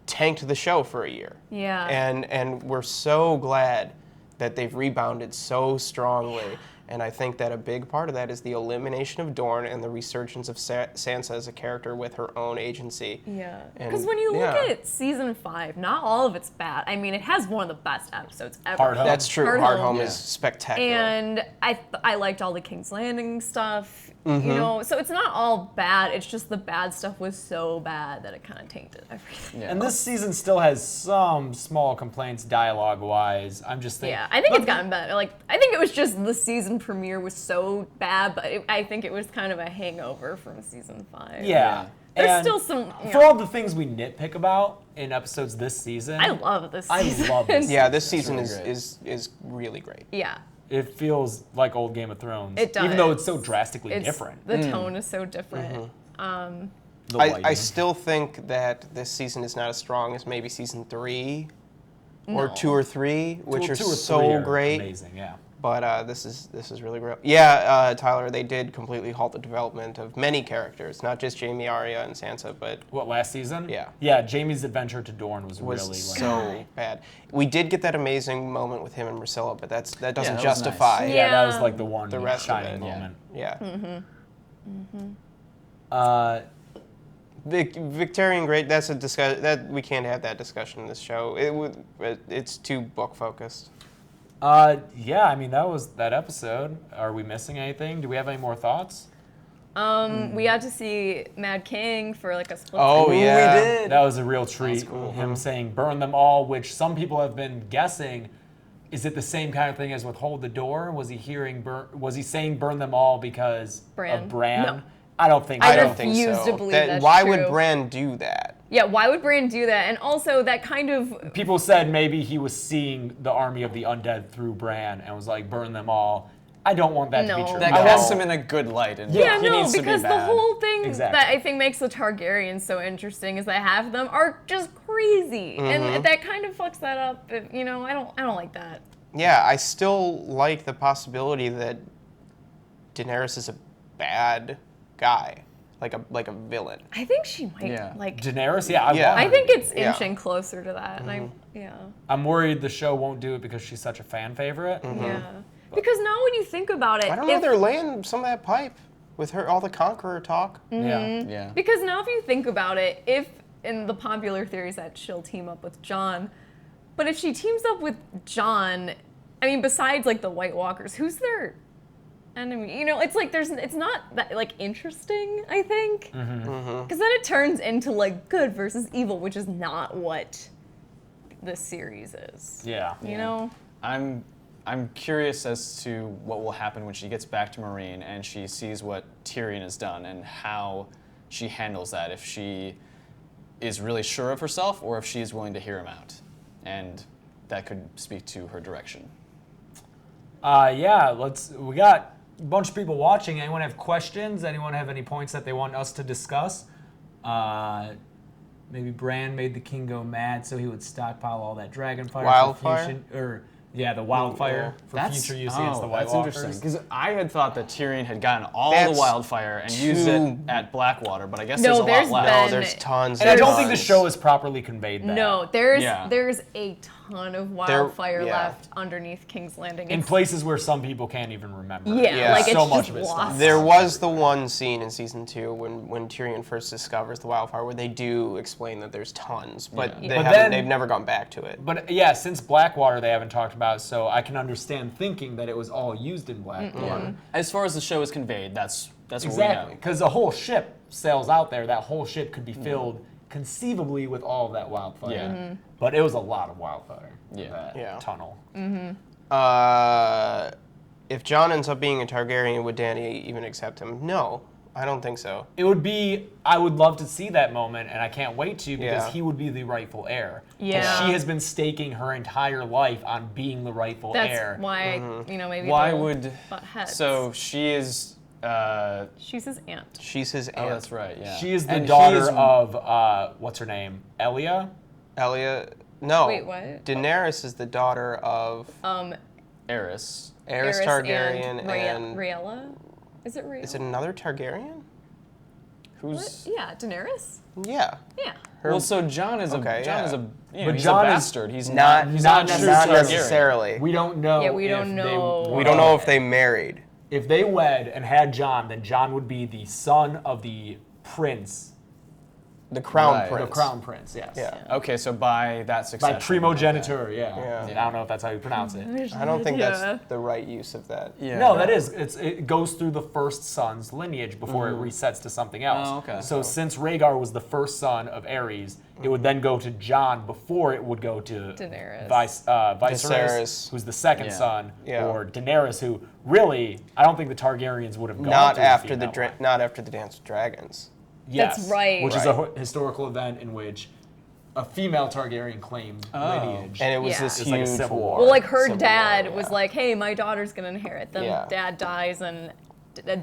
tanked the show for a year. Yeah. And we're so glad that they've rebounded so strongly. And I think that a big part of that is the elimination of Dorne and the resurgence of Sansa as a character with her own agency. Yeah. And- Because when you look yeah. at season 5, not all of it's bad. I mean, it has one of the best episodes ever. Hard Home. That's true. Hard Hard Home. Home is spectacular. And I liked all the King's Landing stuff, Mm-hmm. you know. So it's not all bad. It's just the bad stuff was so bad that it kind of tainted everything. Yeah. And this season still has some small complaints dialogue-wise. I'm just thinking. Yeah, I think it's gotten better. Like, I think it was just the season premiere was so bad, but I think it was kind of a hangover from season 5. Yeah. There's And still some. You For know, all the things we nitpick about in episodes this season, I love this I season. love this. yeah, this season really is, great. is really great. Yeah. It feels like old Game of Thrones. It does. Even though it's so drastically different. The tone is so different. The I lighting. still think that this season is not as strong as maybe season 3 or No. 2 or 3, which Two are or three so are great. Amazing, yeah. But this is really great. Yeah, Tyler, they did completely halt the development of many characters, not just Jaime, Arya, and Sansa, but What, last season? Yeah. Yeah, Jaime's adventure to Dorne was was really so bad. We did get that amazing moment with him and Priscilla, but that doesn't that was justify nice. Yeah, that was Yeah. like the one the rest of shining it. moment. Yeah. Victorian great. That's a discuss. That we can't have that discussion in this show. It's too book focused. Yeah, I mean, that was that episode. Are we missing anything? Do we have any more thoughts? We got to see Mad King for like a split Oh, second. yeah. We did. That was a real treat. cool. Him saying burn them all, which some people have been guessing. Is it the same kind of thing as with Hold the Door? Was he saying burn them all because Bran. of Bran? No. I don't think I I so. don't think refuse so. to believe that's why true. would Bran do that? Yeah, why would Bran do that? And also that kind of People said maybe he was seeing the army of the undead through Bran and was like, burn them all. I don't want that to be No. true. That I casts want- him in a good light, and yeah, he no, needs to be because the bad. whole thing Exactly. that I think makes the Targaryens so interesting is that half of them are just crazy, and that kind of fucks that up. You know, I don't like that. Yeah, I still like the possibility that Daenerys is a bad guy, like a villain. I think she might Yeah. like. Daenerys? Yeah, Yeah. want I her think to be. it's Yeah. inching closer to that, and I'm worried the show won't do it because she's such a fan favorite. yeah. Because now when you think about it, I don't know. if- They're laying some of that pipe with her, all the Conqueror talk. Yeah. Yeah. Because now if you think about it, if in the popular theories that she'll team up with Jon, but if she teams up with Jon, I mean, besides like the White Walkers, who's their enemy? You know, it's like it's not that like interesting, I think. Because then it turns into like good versus evil, which is not what this series is. Yeah. You know? I'm curious as to what will happen when she gets back to Meereen and she sees what Tyrion has done and how she handles that. If she is really sure of herself or if she is willing to hear him out. And that could speak to her direction. Yeah, we got a bunch of people watching. Anyone have questions? Anyone have any points that they want us to discuss? Maybe Bran made the king go mad so he would stockpile all that dragon fire. Wildfire? The wildfire for future use against the White that's Walkers. interesting. Because I had thought that Tyrion had gotten all That's the wildfire and used it too- at Blackwater, but I guess No, there's a there's lot been- left. No, there's tons. And I and don't think the tons. show has properly conveyed that. No, there's Yeah. there's a ton of wildfire yeah. left underneath King's Landing. In It's- places where some people can't even remember. Yeah, Yeah. like it's so much just of it's lost. gone. There was the one scene in season 2 when Tyrion first discovers the wildfire where they do explain that there's tons, but Yeah. they But haven't, then- they've never gone back to it. But yeah, since Blackwater they haven't talked about, so I can understand thinking that it was all used in Blackwater. As far as the show is conveyed, that's what we Exactly, know. because a whole ship sails out there. That whole ship could be filled conceivably with all of that wildfire. Yeah. But it was a lot of wildfire. Yeah. That Yeah. tunnel. If Jon ends up being a Targaryen, would Dany even accept him? No, I don't think so. It would be. I would love to see that moment, and I can't wait to because Yeah. he would be the rightful heir. 'Cause Yeah. she has been staking her entire life on being the rightful That's heir. why, maybe Why they'll would... butt heads. So she is... She's his aunt. She's his Oh, aunt. that's right, yeah. She is the And daughter he's- of what's her name? Elia. Elia. No. Wait, what? Daenerys is the daughter of Eris. Aerys Targaryen and. Rhaella? Is it Rhaella? Is it another Targaryen? Who's... Yeah, Daenerys? Yeah. Yeah. Well, so Jon is Okay, Jon yeah. is a But he's Jon a is bastard. He's Not he's not not true not Targaryen. necessarily. We don't know. Yeah, we if don't they know. were- We don't know if they married. If they wed and had Jon, then Jon would be the son of the prince, The crown Right. prince. the crown prince. Yes. Yeah. Okay, so by that By succession. primogeniture. Yeah. Yeah. I don't know if that's how you pronounce it. I don't think Yeah. that's the right use of that. Yeah. No, that is. It goes through the first son's lineage before it resets to something else. Oh, okay. So since Rhaegar was the first son of Ares, it would then go to Jon before it would go to Daenerys. Viserys, Viserys. who's the second Yeah. son, Yeah. or Daenerys, who really I don't think the Targaryens would have gone Not through after female line. not after the Dance of Dragons. Yes, That's right. Which is a historical event in which a female Targaryen claimed lineage. And it was Yeah. this It's like a huge civil war. war. Well, like her Civil dad war, was yeah. like, "Hey, my daughter's gonna inherit." Then Yeah. dad dies, and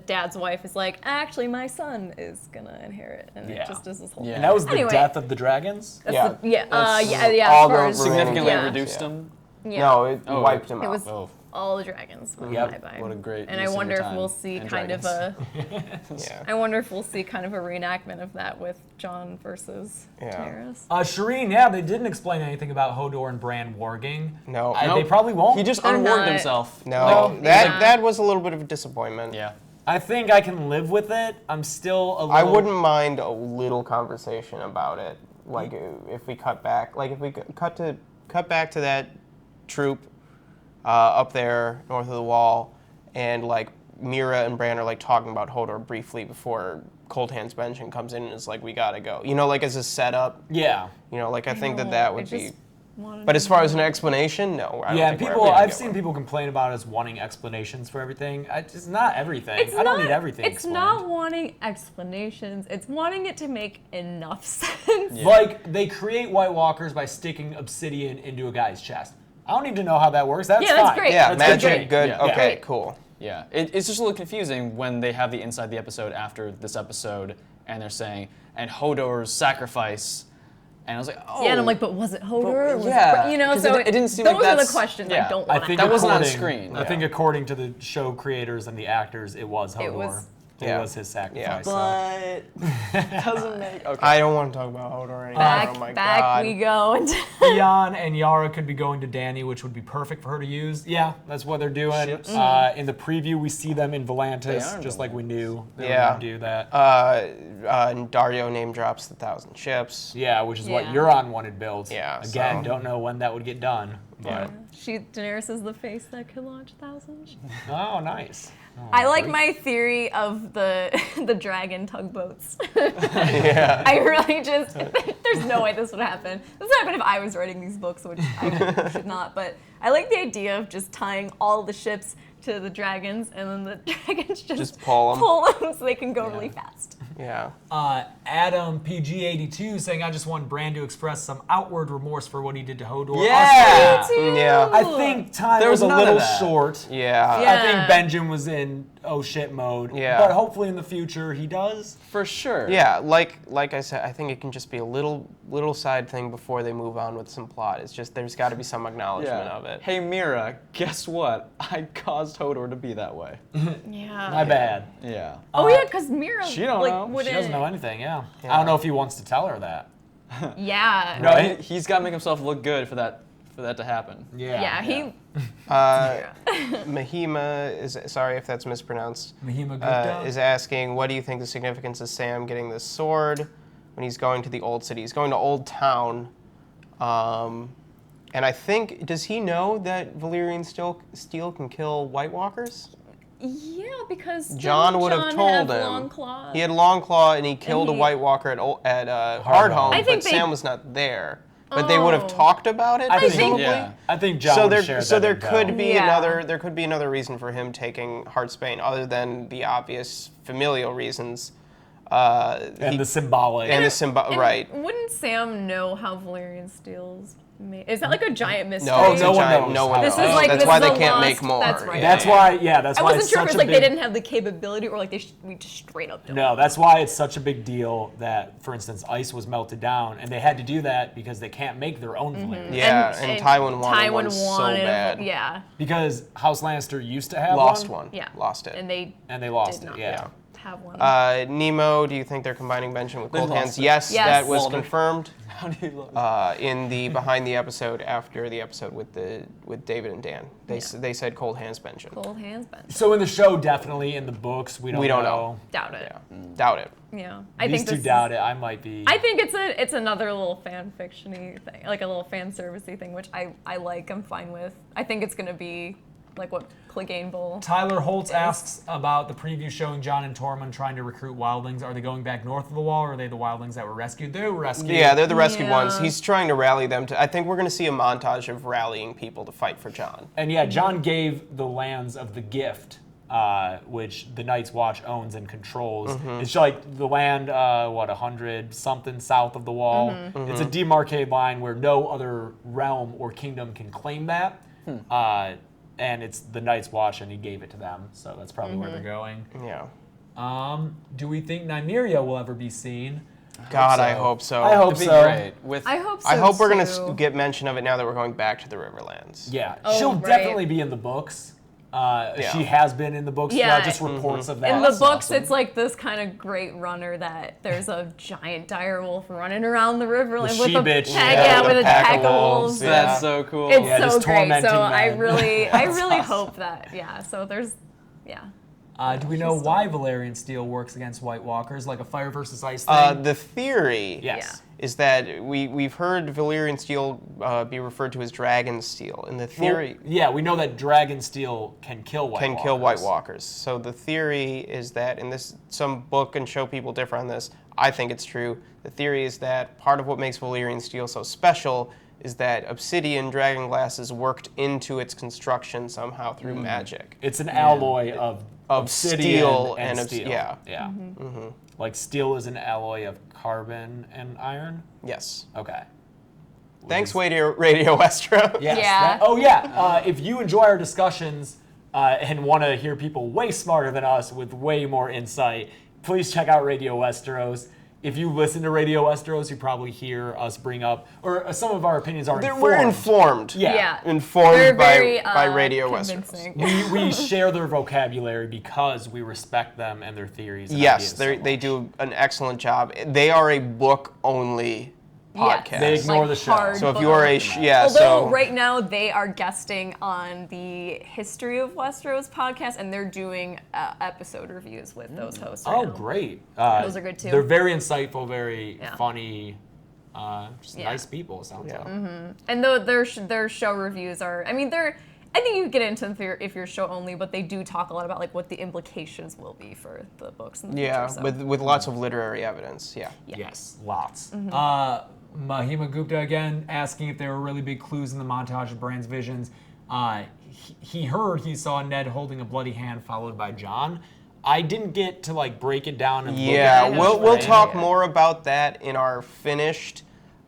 dad's wife is like, "Actually, my son is gonna inherit," and Yeah. it just is this whole. Yeah. And that was the Anyway. death of the dragons? That's Yeah. yeah. all As far the as, Significantly yeah. reduced Yeah. him. Yeah. No, it Oh, wiped him it out. was Oh. all the dragons. Went Yep. bye-bye. What a great And I use of wonder your if time we'll see and kind of dragons. Yeah. I wonder if we'll see kind of a reenactment of that with Jon versus Yeah. Daenerys. Shireen, yeah, they didn't explain anything about Hodor and Bran warging. No. They Nope. probably won't. He just They're unwarged not- himself. No, Like, that was a little bit of a disappointment. Yeah. I think I can live with it. I'm still a little... I wouldn't mind a little conversation about it. Like if we cut back, like if we cut back to that troop up there north of the wall, and like Mira and Bran are like talking about Hodor briefly before Cold Hands Benjen comes in and is like, "We gotta go," like as a setup. Yeah. Like I think No, that I would be. just wanted But as to far know. as an explanation, no. I don't Yeah, think we're people. ever gonna I've get seen one. people complain about us wanting explanations for everything. It's not everything. It's I don't not- need everything It's explained. not wanting explanations. It's wanting it to make enough sense. Yeah. Like they create White Walkers by sticking obsidian into a guy's chest. I don't need to know how that works. That's Yeah, that's fine. great. Yeah, That's magic, good. Yeah. Okay, Great. cool. Yeah, it's just a little confusing when they have the inside the episode after this episode, and they're saying, and Hodor's sacrifice, and I was like, oh. Yeah, and I'm like, but was it Hodor? Or was yeah, it, 'cause so it didn't seem those like are the that's- questions yeah. I don't I want think to That wasn't on according- screen. I think according to the show creators and the actors, it was Hodor. It was- It Yeah. was his sacrifice. Yeah. so. doesn't make. Okay. I don't want to talk about Hodor anymore. Back, oh my back god. we go. into- Theon and Yara could be going to Dany, which would be perfect for her to use. Yeah, that's what they're doing. Ships. In the preview, we see them in They Volantis, are in just like we knew they Yeah. were going to do that. And Dario name drops the 1,000 ships. Yeah, which is what Yeah. Euron wanted built. Yeah, Again, so- don't know when that would get done. But Daenerys is the face that could launch thousands. oh, nice. Oh, I like great. my theory of the the dragon tugboats. Yeah. I really just there's no way this would happen. This would happen if I was writing these books, which I should not. But I like the idea of just tying all the ships to the dragons, and then the dragons just pull 'em. so they can go really fast. Yeah. Adam PG82 saying, I just want Bran to express some outward remorse for what he did to Hodor. Yeah. Australia. Yeah. I think time There was was a none of little that. short. Yeah. Yeah. I think Benjen was in oh shit mode. Yeah. But hopefully in the future he does. For sure. Yeah, like I said, I think it can just be a little side thing before they move on with some plot. It's just there's got to be some acknowledgement of it. Hey Mira, guess what? I caused Hodor to be Yeah. My bad. Yeah. Oh yeah, because Mira She don't like know. wouldn't. She doesn't know anything, yeah. I don't know if he wants to tell her that. Yeah. No, Right? He's got to make himself look good for that to happen. Yeah. He. Mahima is sorry if that's mispronounced. Mahima Gupta. Is asking, what do you think the significance of Sam getting this sword when he's going to the old city? He's going to Old Town, and I think does he know that Valyrian steel can kill White Walkers? Yeah, because Jon would have told had him. Long claws. He had Long Claw and he killed a he- White Walker at Hardhome, I think but they- Sam was not there. But they would have Oh. talked about it, I think- presumably. Yeah. I think Jon So shared there that could intel. be Yeah. there could be another reason for him taking Heartsbane other than the obvious familial reasons. And the symbolic. and the And right. Wouldn't Sam know how Valyrian steel's made? Is that like a giant mystery? No, it's no a one giant. knows No how one it knows. This is like That's this why is they a can't lost- make more. That's right. That's why, yeah, that's I why wasn't it's sure if such it's a like big, they didn't have the capability or like we just straight up don't. No, that's why it's such a big deal that, for instance, ice was melted down, and they had to do that because they can't make their own Valyrian. Yeah, and Tywin wanted one so wanted- bad. Yeah. Because House Lannister used to have Lost one, one. Yeah. Lost it. And they and they lost did it. not Yeah. have one. Nemo, do you think they're combining Benjen with They Cold lost Hands? it. Yes, Yes. that was Walder. confirmed How do you look? in the behind the episode after the episode with David and Dan. They said Cold Hands Benjen. Cold hands, Ben. So in the show, definitely. In the books, we don't know. Doubt it. Yeah, doubt it. Yeah. I These think two this doubt it. I might be. I think it's another little fan fiction-y thing, like a little fan servicey thing, which I like. I'm fine with. I think it's gonna be like what Clegane Bowl. Tyler Holtz asks about the preview showing Jon and Tormund trying to recruit wildlings. Are they going back north of the wall, or are they the wildlings that were rescued? They were rescued. Yeah, they're the rescued Yeah. ones. He's trying to rally them to. I think we're going to see a montage of rallying people to fight for Jon. And yeah, Jon gave the lands of the gift which the Night's Watch owns and controls. Mm-hmm. It's like the land, 100-something south of the Wall. Mm-hmm. It's a demarcated line where no other realm or kingdom can claim that. And it's the Night's Watch, and he gave it to them, so that's probably where they're going. Yeah. Do we think Nymeria will ever be seen? God, so. I hope so. I hope It'd be so. great. I hope so. I hope we're too. gonna get mention of it now that we're going back to the Riverlands. Yeah, Oh, she'll right. definitely be in the books. She has been in the books. Yeah. Just reports of that. In the That's books, awesome. it's like this kind of great runner that there's a giant direwolf running around the river with a she-bitch, with a pack of wolves. Yeah. That's so cool. It's Yeah, so just great. tormenting So I men. really awesome. hope that. Yeah. So there's, yeah. Do we know why Valyrian steel works against White Walkers, like a fire versus ice thing? The theory Yes. is that we've heard Valyrian steel be referred to as dragon steel, and the theory We know that dragon steel can kill White Walkers. kill White Walkers. So the theory is that, and this some book and show people differ on this. I think it's true. The theory is that part of what makes Valyrian steel so special is that obsidian dragon glass is worked into its construction somehow through magic. It's an alloy of obsidian steel and and steel. yeah. Yeah. Mm-hmm. Like steel is an alloy of carbon and iron? Yes. Okay. Thanks, Radio Westro. Yes. Yeah. If you enjoy our discussions and want to hear people way smarter than us with way more insight, please check out Radio Westeros. If you listen to Radio Westeros, you probably hear us bring up, or some of our opinions are informed. We're informed. Yeah. Yeah. Informed They're by very, Radio convincing. Westeros. We share their vocabulary because we respect them and their theories. And Yes, ideas so they much. do an excellent job. They are a book-only Yes. podcast. They ignore Like the show. hard So if book. you are Although so right now they are guesting on the History of Westeros podcast, and they're doing episode reviews with those hosts. Right Oh, now. great. Those are good, too. They're very insightful, very Yeah. funny, just Yeah. nice people, it sounds like. And their show reviews are, I mean, I think you get into them if you're show only, but they do talk a lot about like what the implications will be for the books in the yeah, future. So. with lots of literary evidence. Yeah. Yes, lots. Mm-hmm. Mahima Gupta again asking if there were really big clues in the montage of Bran's visions. He saw Ned holding a bloody hand followed by Jon. I didn't get to like break it down and look Yeah, at it. we'll talk more about that in our finished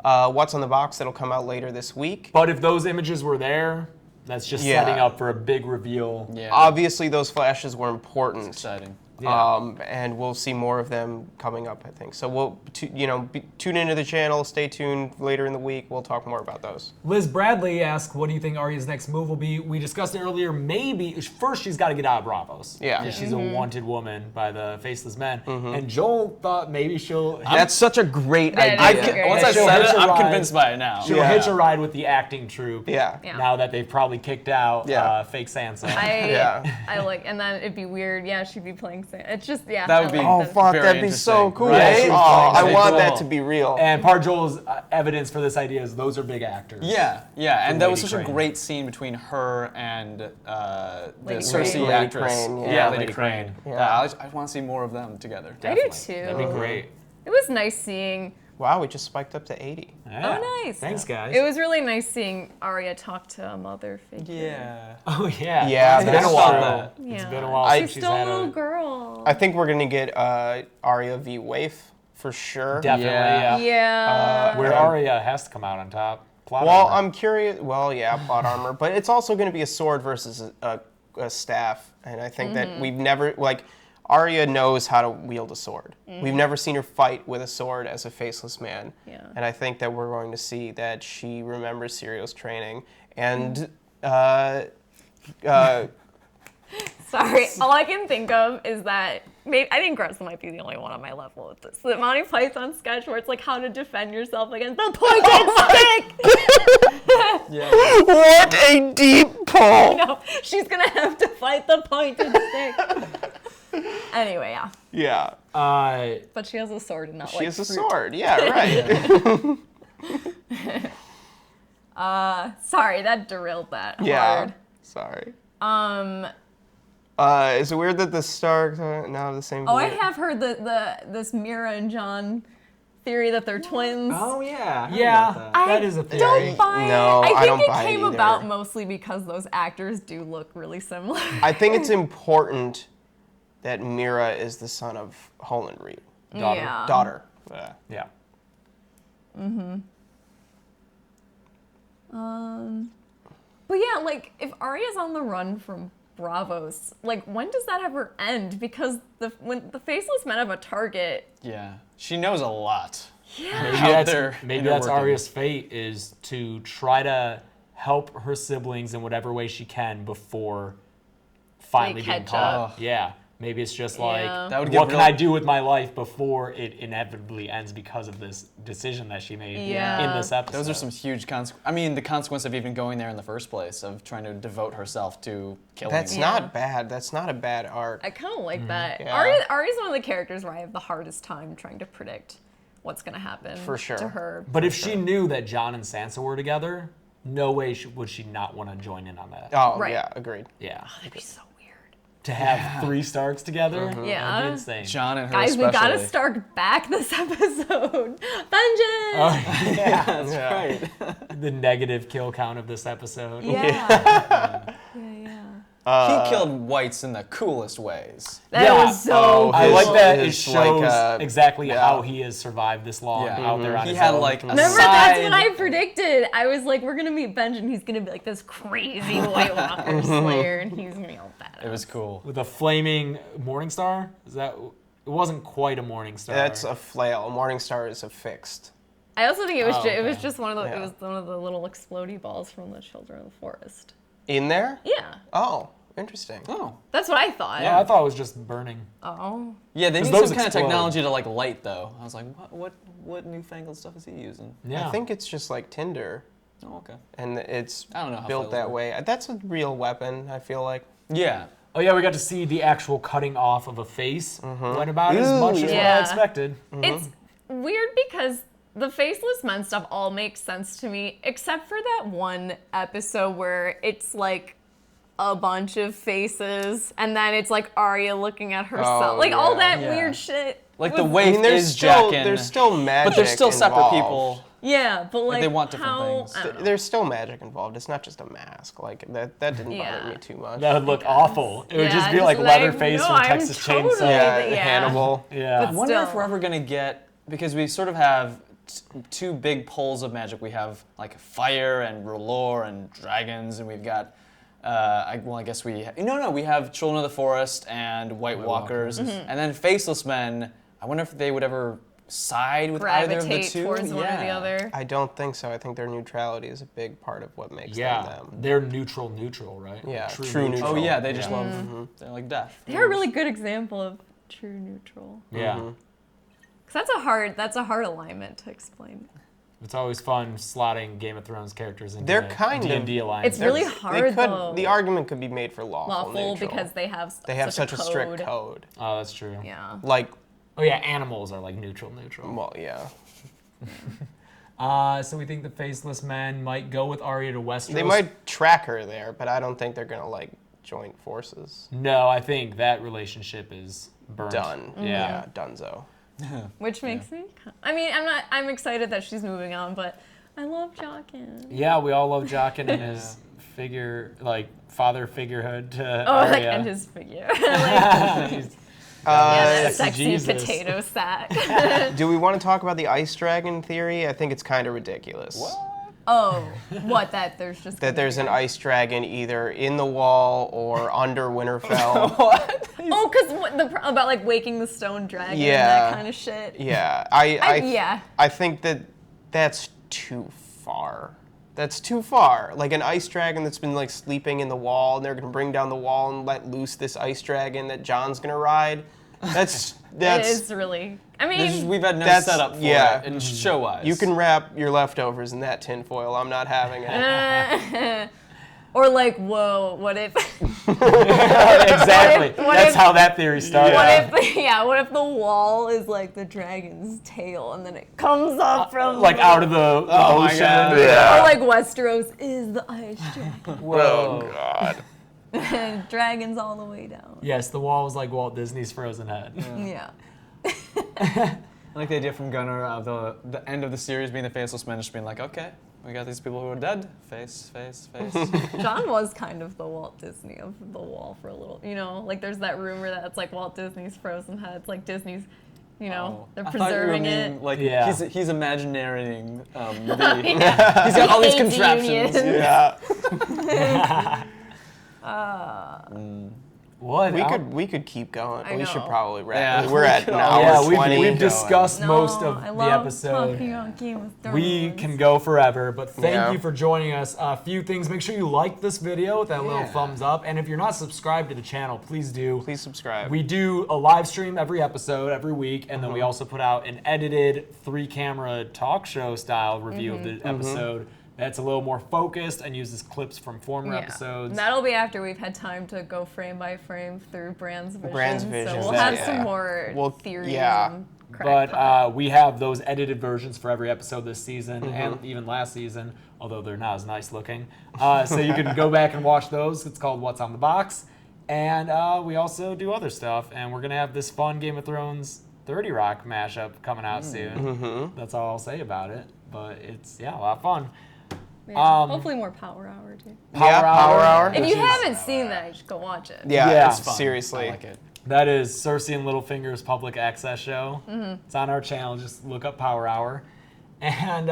What's on the Box that'll come out later this week. But if those images were there, that's just Yeah. setting up for a big reveal. Yeah. Obviously, those flashes were important. Exciting. Yeah. And we'll see more of them coming up, I think. So we'll, tune into the channel. Stay tuned later in the week. We'll talk more about those. Liz Bradley asked, what do you think Arya's next move will be? We discussed it earlier. Maybe, first she's got to get out of Braavos. Yeah. Because she's a wanted woman by the Faceless Men. And Joel thought maybe she'll... That's such a great That idea. is great. Once Yeah, I she'll said hitch it, a I'm ride. convinced by it now. She'll Yeah. hitch a ride with the acting troupe. Yeah. Yeah. Now that they've probably kicked out Yeah. fake Sansa. I like, and then it'd be weird. Yeah, she'd be playing. It's just That would be- Oh, fuck, Very that'd be so interesting. cool. Right? Oh, I Very want cool. that to be real. And part of Joel's evidence for this idea is those are big actors. Yeah, and that was Lady such a Crane. great scene between her and the Lady Cersei Crane. Lady actress. Crane, yeah. Yeah, Lady Lady Crane. Crane. Yeah, I want to see more of them together. I do Definitely. too. That'd be great. It was nice seeing. Wow, we just spiked up to 80. Yeah. Oh, nice. Thanks, guys. It was really nice seeing Arya talk to a mother figure. Yeah. Oh, yeah. Yeah, It's been that's a while. true. Yeah. It's been a while She's since she's still a had little a... girl. I think we're going to get Arya v. Waif for sure. Definitely, Yeah. yeah. Yeah. Where Arya has to come out on top. Plot Well, armor. I'm curious. Well, yeah, plot armor, but it's also going to be a sword versus a staff, and I think that we've never Arya knows how to wield a sword. We've never seen her fight with a sword as a faceless man, Yeah. and I think that we're going to see that she remembers Syrio's training and. Sorry, all I can think of is that I think Graessle might be the only one on my level with this. The Monty Python sketch where it's like how to defend yourself against the pointed stick. What a deep pull! No, she's gonna have to fight the pointed stick. Anyway, yeah, Yeah, but she has a sword and not she like has a fruit. sword. Yeah, right. Sorry, that derailed that Yeah. hard. Sorry. Um. Is it weird that the Starks are now the same? Oh, I voice? have heard this Mira and Jon theory that they're twins. Oh yeah. I heard Yeah, about that. that is a theory. Don't buy it. No, I I don't think buy it it came either. about mostly because those actors do look really similar. I think it's important that Mira is the son of Holland Reed. Daughter. Yeah. Daughter. Yeah. But yeah, like if Arya's on the run from Braavos, like when does that ever end? Because when the Faceless Men have a target, Yeah. She knows a lot. yeah, Maybe They're that's working. Arya's fate, is to try to help her siblings in whatever way she can before finally being catch caught. up. Yeah. Maybe it's just like, Yeah. That would what get can real- I do with my life before it inevitably ends because of this decision that she made Yeah. in this episode? Those are some huge consequences. I mean, the consequence of even going there in the first place, of trying to devote herself to killing. That's Yeah. not bad. That's not a bad arc. I kind of like that. Yeah. Arya's one of the characters where I have the hardest time trying to predict what's gonna happen For sure. to her. But if she knew that Jon and Sansa were together, no way would she not want to join in on that. Oh, Right. yeah, agreed. Yeah. That'd be so weird. To have 3 Starks together, Yeah. that'd be insane. John and her Guys, we especially. gotta Stark back this episode. Benjen! Yeah, That's Yeah. right. the negative kill count of this episode. Yeah. He killed whites in the coolest ways. That Yeah. was so Oh, I cool. like that it His, shows like, exactly yeah. how he has survived this long Yeah. out there on He his had own. like a Remember, that's what side- I predicted. I was like, we're gonna meet Benjen. He's gonna be like this crazy White Walker slayer, and he's gonna be all badass. It was cool. with a flaming morning star. Is that? It wasn't quite a morning star. That's a flail. Morningstar is a fixed. I also think it was Oh, it was okay. just one of the Yeah. it was one of the little explodey balls from the Children of the Forest. In there? Yeah, Oh, interesting. Oh. that's what I thought. Yeah, I thought it was just burning. Oh, Yeah, they 'Cause need those some kind explode. of technology to like light though. I was like, what newfangled stuff is he using? Yeah. I think it's just like tinder, Oh, okay. and it's I don't know how built flails that work. way. That's a real weapon, I feel like. Yeah. Oh yeah, we got to see the actual cutting off of a face. Went about as Ooh, much as what I yeah. expected. it's weird because the Faceless Men stuff all makes sense to me, except for that one episode where it's like a bunch of faces, and then it's like Arya looking at herself, Oh, like all yeah. that Yeah. weird shit. Like was- the Waif is Jaqen. there's still magic, but they're still separate involved. people. Yeah, but like they want different how, things. I don't know. There's still magic involved. It's not just a mask. Like that didn't Yeah. bother me too much. That would look awful. It would Yeah, just be like Leatherface no, from I'm Texas totally- Chainsaw. yeah, Yeah. Hannibal. Yeah. But I wonder if still. we're ever gonna get, because we sort of have two big poles of magic. We have like fire and R'hllor and dragons, and we've got. I guess we have Children of the Forest and White Walkers, Mm-hmm. and then Faceless Men. I wonder if they would ever side with either of the Gravitate two. towards one or the other. I don't think so. I think their neutrality is a big part of what makes Yeah, them them. they're neutral, right? Yeah, True true neutral. Oh neutral. yeah, they just Yeah. love. They're like death. They're a really good example of true neutral. Yeah. Cause that's a hard alignment to explain. It's always fun slotting Game of Thrones characters into They're kind of- D&D alliance. It's really They hard could. though. The argument could be made for lawful, lawful neutral. because they have such a strict code. code. Oh, that's true. Yeah. Like, Oh yeah, animals are like neutral. well, yeah. So we think the Faceless Men might go with Arya to Westeros. They might track her there, but I don't think they're gonna like join forces. No, I think that relationship is burnt. Done. Yeah. Dunzo. Which makes me. I mean, I'm excited that she's moving on, but I love Jaqen. Yeah, we all love Jaqen and his father figurehood to Oh, Arya. like and his figure. Like, He's- yeah, that sexy sexy Jesus. potato sack. Do we want to talk about the ice dragon theory? I think it's kind of ridiculous. Oh, what? That there's just That there's an ice dragon either in the wall or under Winterfell. Oh, because about like waking the stone dragon Yeah. and that kind of shit. Yeah, Yeah. I think that's too far. That's too far. Like an ice dragon that's been like sleeping in the wall, and they're gonna bring down the wall and let loose this ice dragon that Jon's gonna ride. That's It is really. I mean, We've had no That's- setup for yeah. it, and show-wise. you can wrap your leftovers in that tinfoil. I'm not having it. or like, whoa, what if? exactly. what That's if- how that theory started. What if the wall is like the dragon's tail and then it comes up from Like out of the Oh my ocean. God. Yeah. Or like Westeros is the ice dragon. Oh God. Dragons all the way down. Yes, the wall was like Walt Disney's frozen head. Yeah. I like the idea from Gunnar of the end of the series being the Faceless Men, just being like, okay, we got these people who are dead. Face. Jon was kind of the Walt Disney of the Wall for a little, like there's that rumor that it's like Walt Disney's frozen head. It's like Disney's, they're preserving it. Like he's imagining Yeah. he's got all these Hates contraptions. unions. Yeah. What? We could keep going. I We should know. probably wrap. Yeah. We're at an hour Yeah, 20. we've discussed No, most of I the love episode. talking about Game of Thrones. We can go forever, but thank Yeah. you for joining us. A few things. Make sure you like this video with that little thumbs up. And if you're not subscribed to the channel, please do. Please subscribe. We do a live stream every episode, every week, and then we also put out an edited 3-camera talk show style review of the episode. That's a little more focused and uses clips from former episodes. And that'll be after we've had time to go frame by frame through Bran's vision. So we'll that- have some more theories. yeah. And crackpot. But we have those edited versions for every episode this season and even last season, although they're not as nice looking. So you can go back and watch those. It's called What's on the Box. And we also do other stuff. And we're going to have this fun Game of Thrones 30 Rock mashup coming out soon. That's all I'll say about it. But it's, a lot of fun. Yeah, hopefully more Power Hour too. Power Hour. If you haven't seen that, you should go watch it. Yeah, It's fun. seriously. I like it. That is Cersei and Littlefinger's public access show. It's on our channel. Just look up Power Hour. And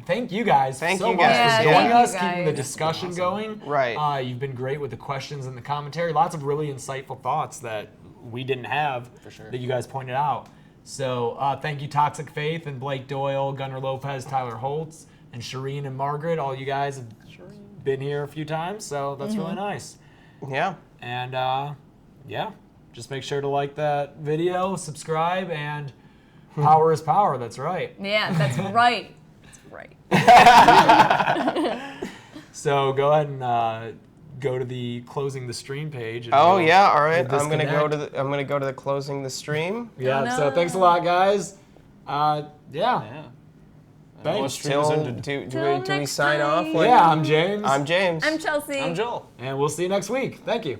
thank you guys Thank so you much guys. for Yeah, joining thank us, you keeping the guys. discussion going. Right. You've been great with the questions and the commentary. Lots of really insightful thoughts that we didn't have that you guys pointed out. So thank you, Toxic Faith and Blake Doyle, Gunnar Lopez, Tyler Holtz, and Shireen and Margaret. All you guys have been here a few times, so that's really nice. Yeah. And just make sure to like that video, subscribe, and power is power. That's right. Yeah, that's right. That's right. So go ahead and go to the closing the stream page. and Oh we'll- yeah. All right. we'll I'm gonna disconnect. go to the closing the stream. Yeah. Oh, no. So thanks a lot, guys. Yeah. Yeah. Thanks. Stream is Till ended. do we next sign time. off? Like, Yeah. I'm James. I'm James. I'm Chelsea. I'm Joel. And we'll see you next week. Thank you.